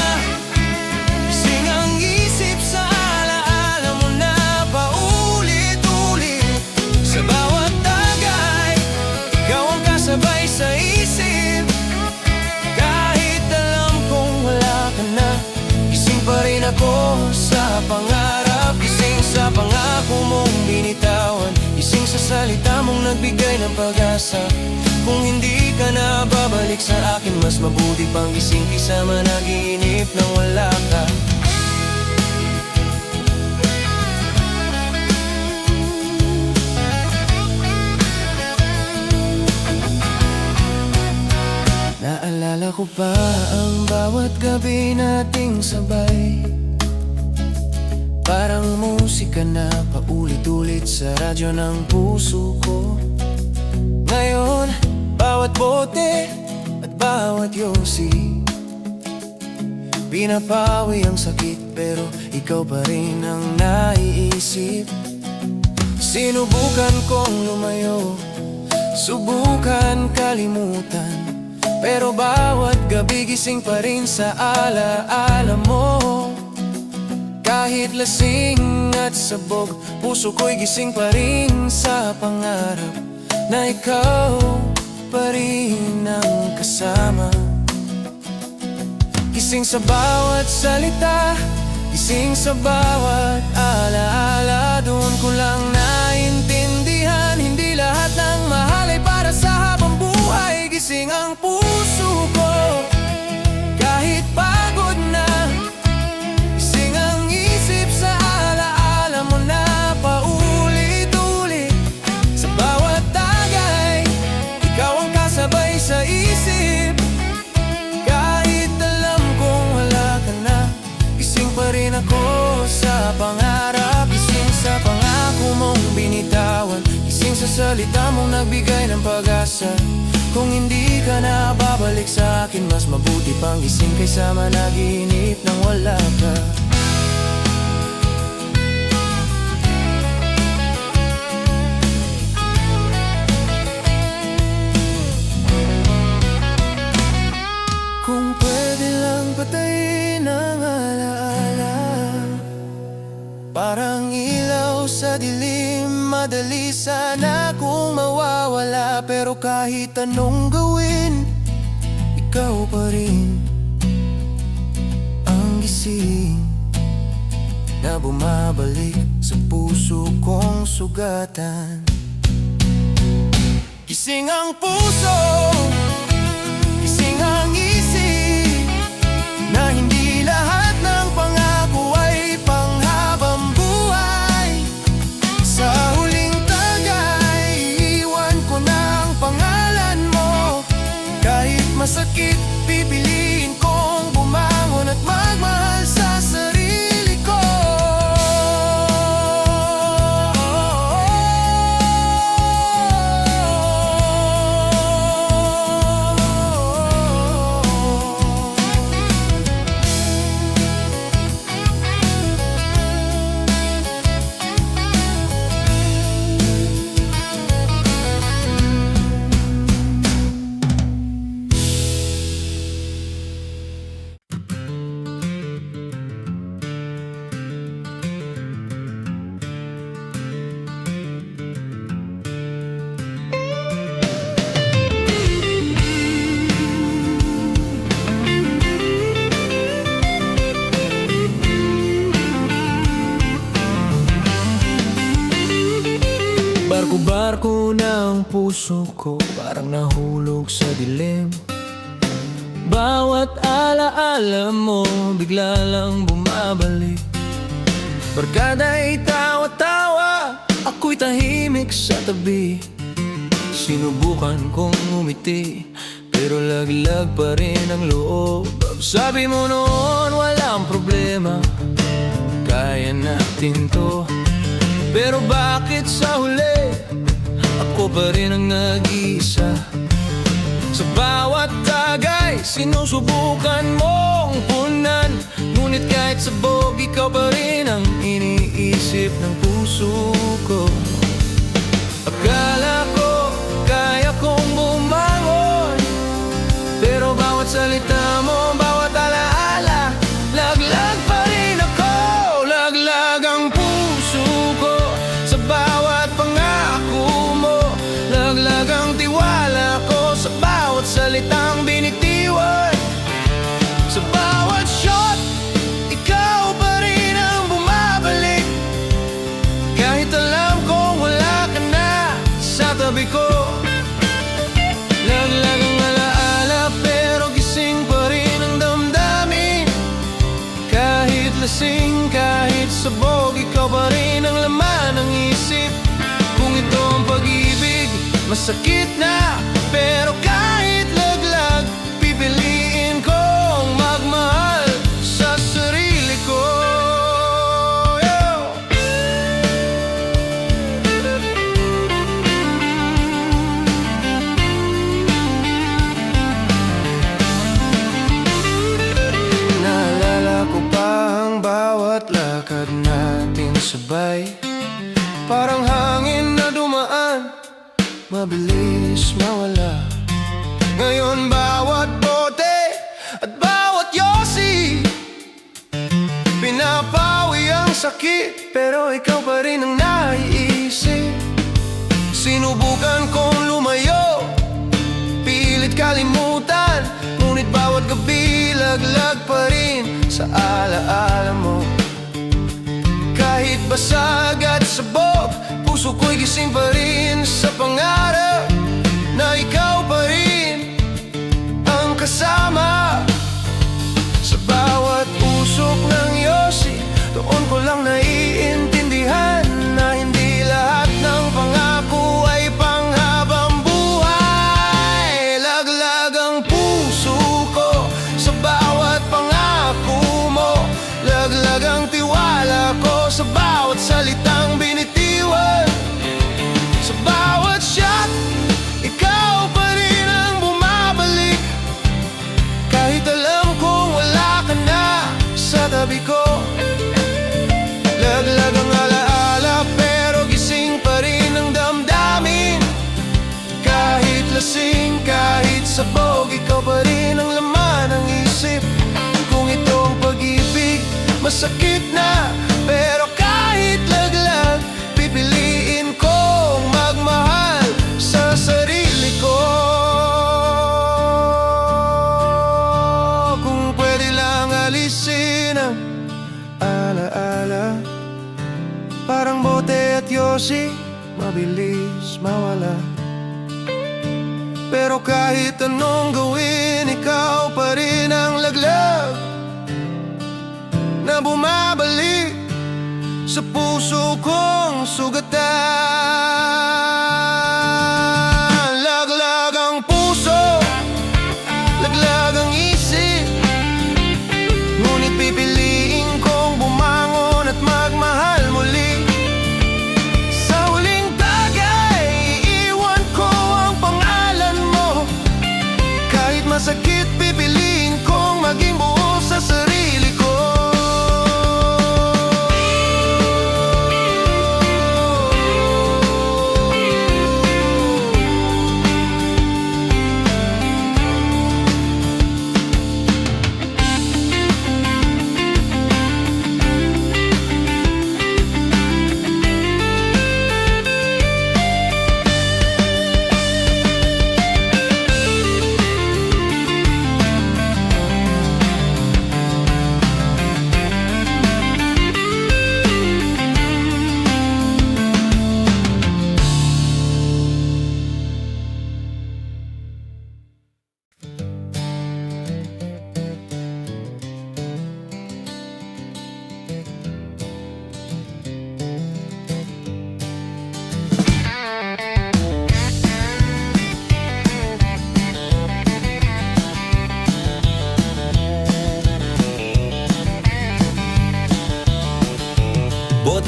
Gising ang isip sa alaala mo na paulit-ulit. Sa bawat tagay, ikaw ang kasabay sa isip. Kahit alam kong wala ka na, gising pa rin ako sa pangarap. Gising sa pangako mong binitawan, gising sa salita mong nagbigay ng pag-asa. Kung hindi ka na babalik sa akin, mas mabuti pang gising kaysa managinip nang wala ka. Naalala ko pa ang bawat gabi nating sabay. Parang musika na paulit-ulit sa radyo ng puso ko. Ngayon, bawat bote at bawat yosi, pinapawi ang sakit pero ikaw pa rin ang naiisip. Sinubukan kong lumayo, subukan kalimutan, pero bawat gabi gising pa rin sa alaala mo. Kahit lasing at sabog, puso ko'y gising pa rin sa pangarap na ikaw pa rin ang kasama. Gising sa bawat salita, gising sa bawat alaala. Doon ko lang naintindihan, hindi lahat ng mahal ay para sa habang buhay. Gising ang puso ko, kahit pagod na. Gising ang isip sa alaala mo na paulit-ulit. Sa bawat tagay, ikaw ang kasabay sa isip. Kahit alam kong wala ka na, gising pa rin ako sa pangarap. Gising sa pangako mong binitawan, gising sa salita mong nagbigay ng pag-asa. Kung hindi ka na babalik sa akin, mas mabuti pang gising kaysa managinip nang wala ka. Kung pwede lang patayin ang alaala, parang ilaw sa dilim, madali sana kung mawawala. Pero kahit anong gawin, ikaw pa rin ang gising na bumabalik sa puso kong sugatan. Gising ang puso, gising ang isip, na hindi lahat ng pangako ay panghabang buhay. Sa huling tagay, iwan ko na ang pangalan mo. Kahit masakit, pipiliin kong bumangon at magmahal sa sarili ko. Barko-barko ng puso ko, parang nahulog sa dilim. Bawat alaala mo bigla lang bumabalik. Barkada'y tawa-tawa, ako'y tahimik sa tabi. Sinubukan kong umiti, pero laglag pa rin ang loob. Sabi mo noon walang problema, kaya natin to. Pero bakit sa huli, ako pa rin ang nag-iisa? Sa bawat tagay, sinusubukan mong punan. Ngunit kahit sabog, ikaw pa rin ang iniisip ng puso ko. Akala ko, kaya kong bumangon, pero bawat salita mo, bawat alaala, laglag pa rin ako. Laglag ang puso ko sa bawat pangako mo. Laglag ang tiwala ko sa bawat salitang binitiwan. Sa bawat shot, ikaw pa rin ang bumabalik. Kahit alam kong wala ka na sa tabi ko. Laglag ang alaala, pero gising pa rin ang damdamin. Kahit lasing, kahit sabog, ikaw pa rin ang laman ng isip. Kung ito ang pag-ibig, masakit na, pero kahit laglag, pipiliin kong magmahal sa sarili ko. Naalala ko pa ang bawat lakad natin sabay, parang hangin na dumaan, mabilis mawala. Ngayon bawat bote at bawat yosi, pinapawi ang sakit, pero ikaw pa rin ang naiisip. Sinubukan kong lumayo, pilit kalimutan, ngunit bawat gabi laglag pa rin sa alaala mo. Kahit basag at sabog, puso ko'y gising pa rin sa pangarap na ikaw pa rin ang kasama. Sa bawat usok ng yosi, doon ko lang naiintindihan na hindi lahat ng pangako ay panghabang buhay. Laglag ang puso ko sa bawat pangako mo. Laglag ang tiwala ko sa bawat salitang binitiwan. Sa bawat shot, ikaw pa rin ang bumabalik. Kahit alam kong wala ka na sa tabi ko. Laglag ang alaala, pero gising pa rin ang damdamin. Kahit lasing, kahit sabog, ikaw pa rin ang laman ng isip. Kung ito ang pag-ibig, masakit na, pero kahit laglag, pipiliin kong magmahal sa sarili ko. Kung pwede lang alisin ang alaala, parang bote at yosi, mabilis mawala. Pero kahit anong gawin, ikaw pa rin ang laglag na bumabalik sa puso kong sugatan. Laglag ang puso, laglag ang isip, ngunit pipiliin kong bumangon at magmahal muli. Sa huling tagay, iiwan ko ang pangalan mo. Kahit masakit, pipiliin kong maging buo sa sarili ko.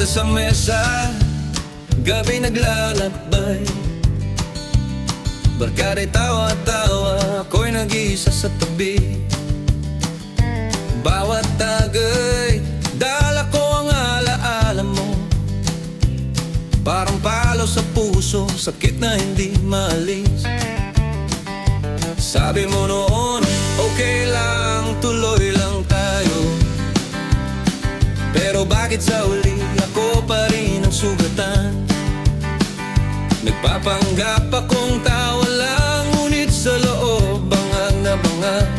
sa mesa, gabi naglalakbay. Barkada'y tawa-tawa, ako'y nag-iisa sa tabi. Bawat tagay, dala ko ang alaala mo. Parang palo sa puso, sakit na hindi maalis. Sabi mo noon, okay lang, tuloy lang tayo. Pero bakit sa uli, ako pa rin ang sugatan? Nagpapanggap akong tawa lang, ngunit sa loob bangag na bangag.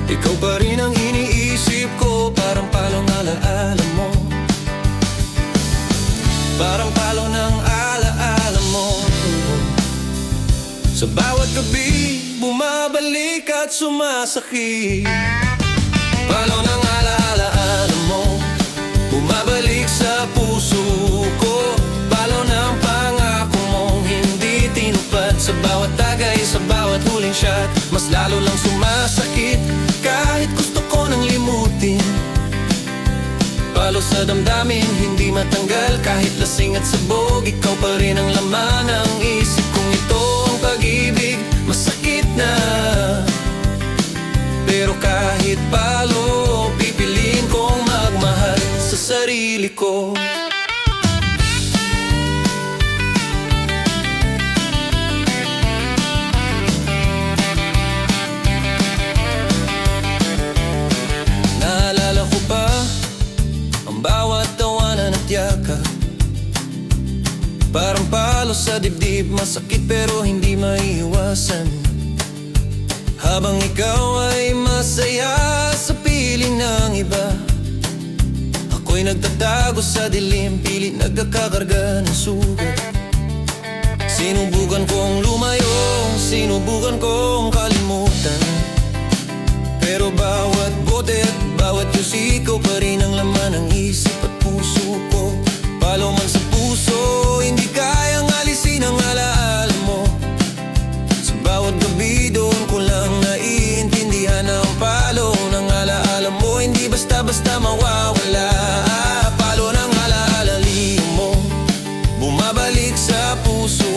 Ikaw pa rin ang iniisip ko, parang palong alaala mo. Parang palo ng alaala mo. Sa bawat gabi, bumabalik at sumasakit. Palo ng alaala mo, bumabalik sa puso ko. Palo ng pangako mong hindi tinupad. Sa bawat tagay, sa bawat huling shot, mas lalo lang sumasakit. Kahit gusto ko nang limutin, palo sa damdamin, hindi matanggal. Kahit lasing at sabog, ikaw pa rin ang laman ng isip kong ito. Ang pag-ibig, masakit na. Pero kahit palo, pipiliin kong magmahal sa sarili ko. Naalala ko pa ang bawat tawanan at yakap. Parang palo sa dibdib, masakit pero hindi maiiwasan. Habang ikaw ay masaya sa piling ng iba, ako'y nagtatago sa dilim, pilit nagkakakarga ng sugat. Sinubukan kong lumayo, sinubukan kong kalimutan, pero bawat bote at bawat yusi ko pa rin ang laman ng isip at puso ko. Palo man sa puso, hindi kayang alisin ang alaala mo. Sa bawat gabi doon ko lang naiintindihan na ang palo ng alaala mo hindi basta-basta mawawala. Palo ng alaala mo, bumabalik sa puso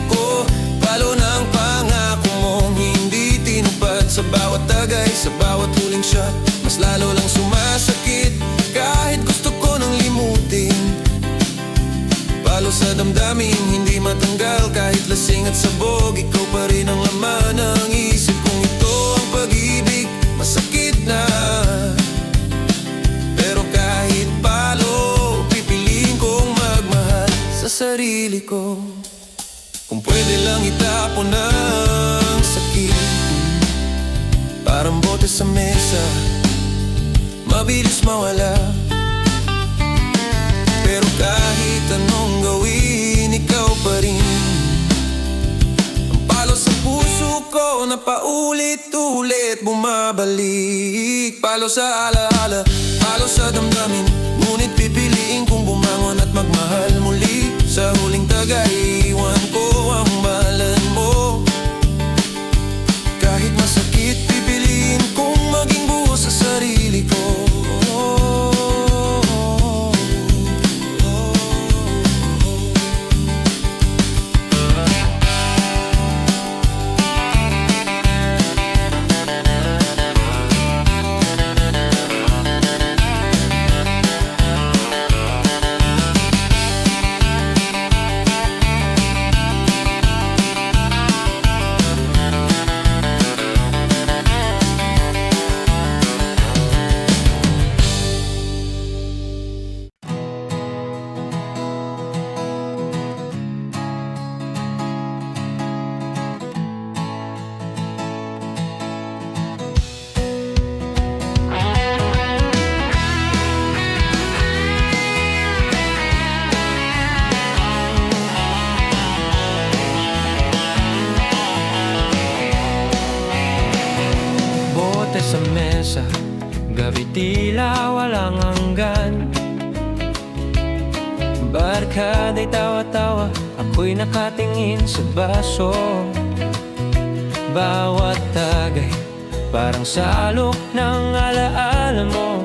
ko. Palo ng pangako mong hindi tinupad. Sa bawat tagay, sa bawat huling shot, mas lalo lang sumasakit. Kahit gusto ko nang limutin, palo sa damdamin, hindi matanggal. Kahit lasing at sabog, ikaw pa rin ang laman ng isip kong ito. Ang pag-ibig, masakit na. Pero kahit palo, pipiliin kong magmahal sa sarili ko. Kung pwede lang itapon ang sakit, parang bote sa mesa, mabilis mawala. Pero kahit anong gawin, ikaw pa rin ang palo sa puso ko na paulit-ulit bumabalik. Palo sa alaala, palo sa damdamin, ngunit pipiliin kong bumangon at magmahal muli. Sa huling tagay, iwan ko ang balan mo. Kahit masakit, pipiliin kong maging buo sa sarili ko. Sa mesa, gabi tila walang hanggan. Barkada'y tawa-tawa, ako'y nakatingin sa baso. Bawat tagay, parang salok ng alaala mo.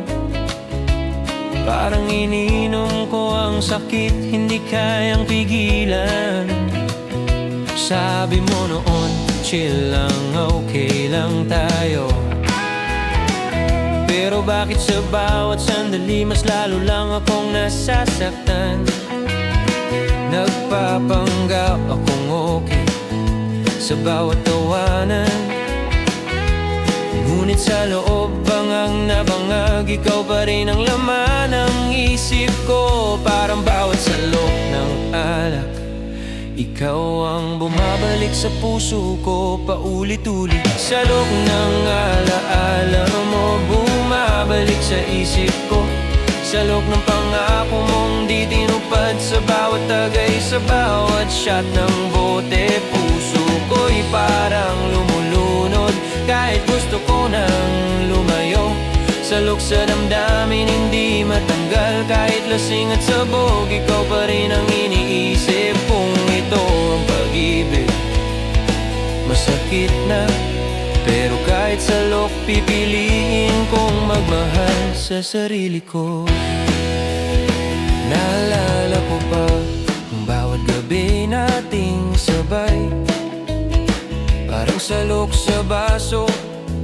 Parang ininom ko ang sakit, hindi kayang pigilan. Sabi mo noon, chill lang, okay lang tayo. Pero bakit sa bawat sandali mas lalo lang akong nasasaktan? Nagpapanggap akong okay sa bawat tawanan, ngunit sa loob bangang nabangag, ikaw pa rin ang laman ng isip ko. Parang bawat salok ng alak, ikaw ang bumabalik sa puso ko paulit-ulit. Salok ng alaala mo bumabalik sa isip ko. Salok ng pangako mong di tinupad, sa bawat tagay, sa bawat shot ng bote. Puso ko'y parang lumulunod kahit gusto ko nang lumayo. Salok sa damdamin, hindi matanggal kahit lasing at sabog. Ikaw pa rin ang iniisip kung ito ang pag-ibig. Masakit na, pero kahit salok pipiliin kong magmahal sa sarili ko. Naalala ko pa ang bawat gabi nating sabay, parang salok sa baso,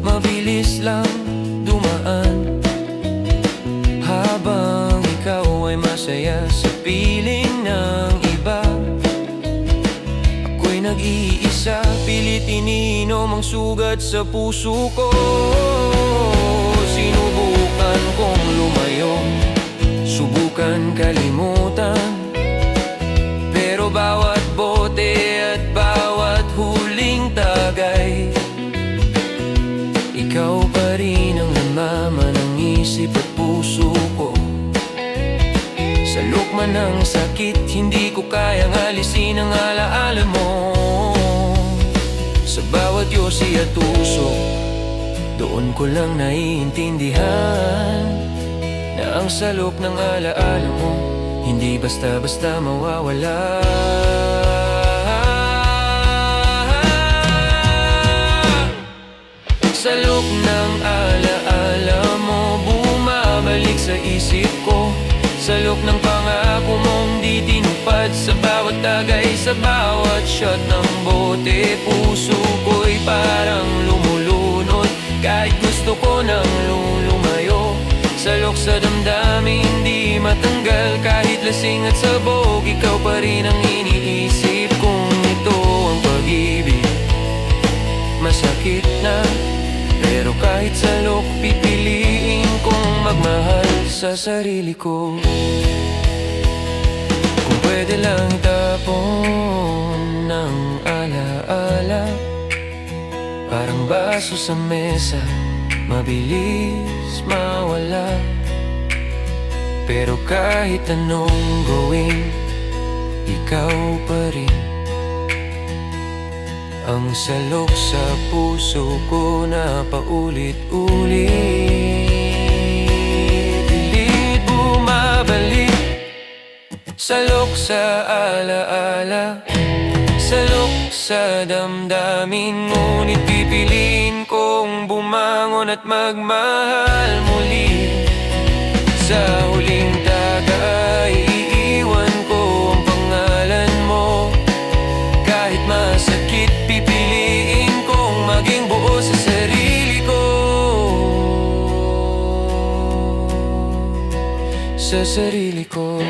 mabilis lang dumaan. Habang ikaw ay masaya sa piling ng iba, ako'y nag-iisa, pilit ininom ang sugat sa puso ko. Sinubukan kong lumayo, subukan kalimutan, pero bawat bote at bawat huling tagay, ikaw pa rin ang namaman ng isip at puso ko. Salok man ng sakit, hindi ko kayang alisin ang alaala mo. Sa bawat yosi at usok, doon ko lang naiintindihan na ang salok ng alaala mo hindi basta-basta mawawala. Salok ng alaala mo bumabalik sa isip ko. Salok ng pangako mong di tinupad, sa bawat tagay, sa bawat shot ng bote. Puso ko'y parang lumulunod kahit gusto ko nang lumayo. Salok sa damdamin, hindi matanggal kahit lasing at sabog. Ikaw pa rin ang iniisip kung ito ang pag-ibig. Masakit na, pero kahit salok pipiliin kong magmahal sa sarili ko. Kung pwede lang itapon ng alaala, parang baso sa mesa, mabilis mawala. Pero kahit anong gawin, ikaw pa rin ang salok sa puso ko na paulit-ulit. Pilit bumabalik, salok sa alaala, salok sa damdamin, ngunit pipiliin kong bumangon at magmahal muli. Sa huling tagay, iiwan ko ang pangalan mo. Kahit masakit, pipiliin kong maging buo sa sarili ko. Sa sarili ko.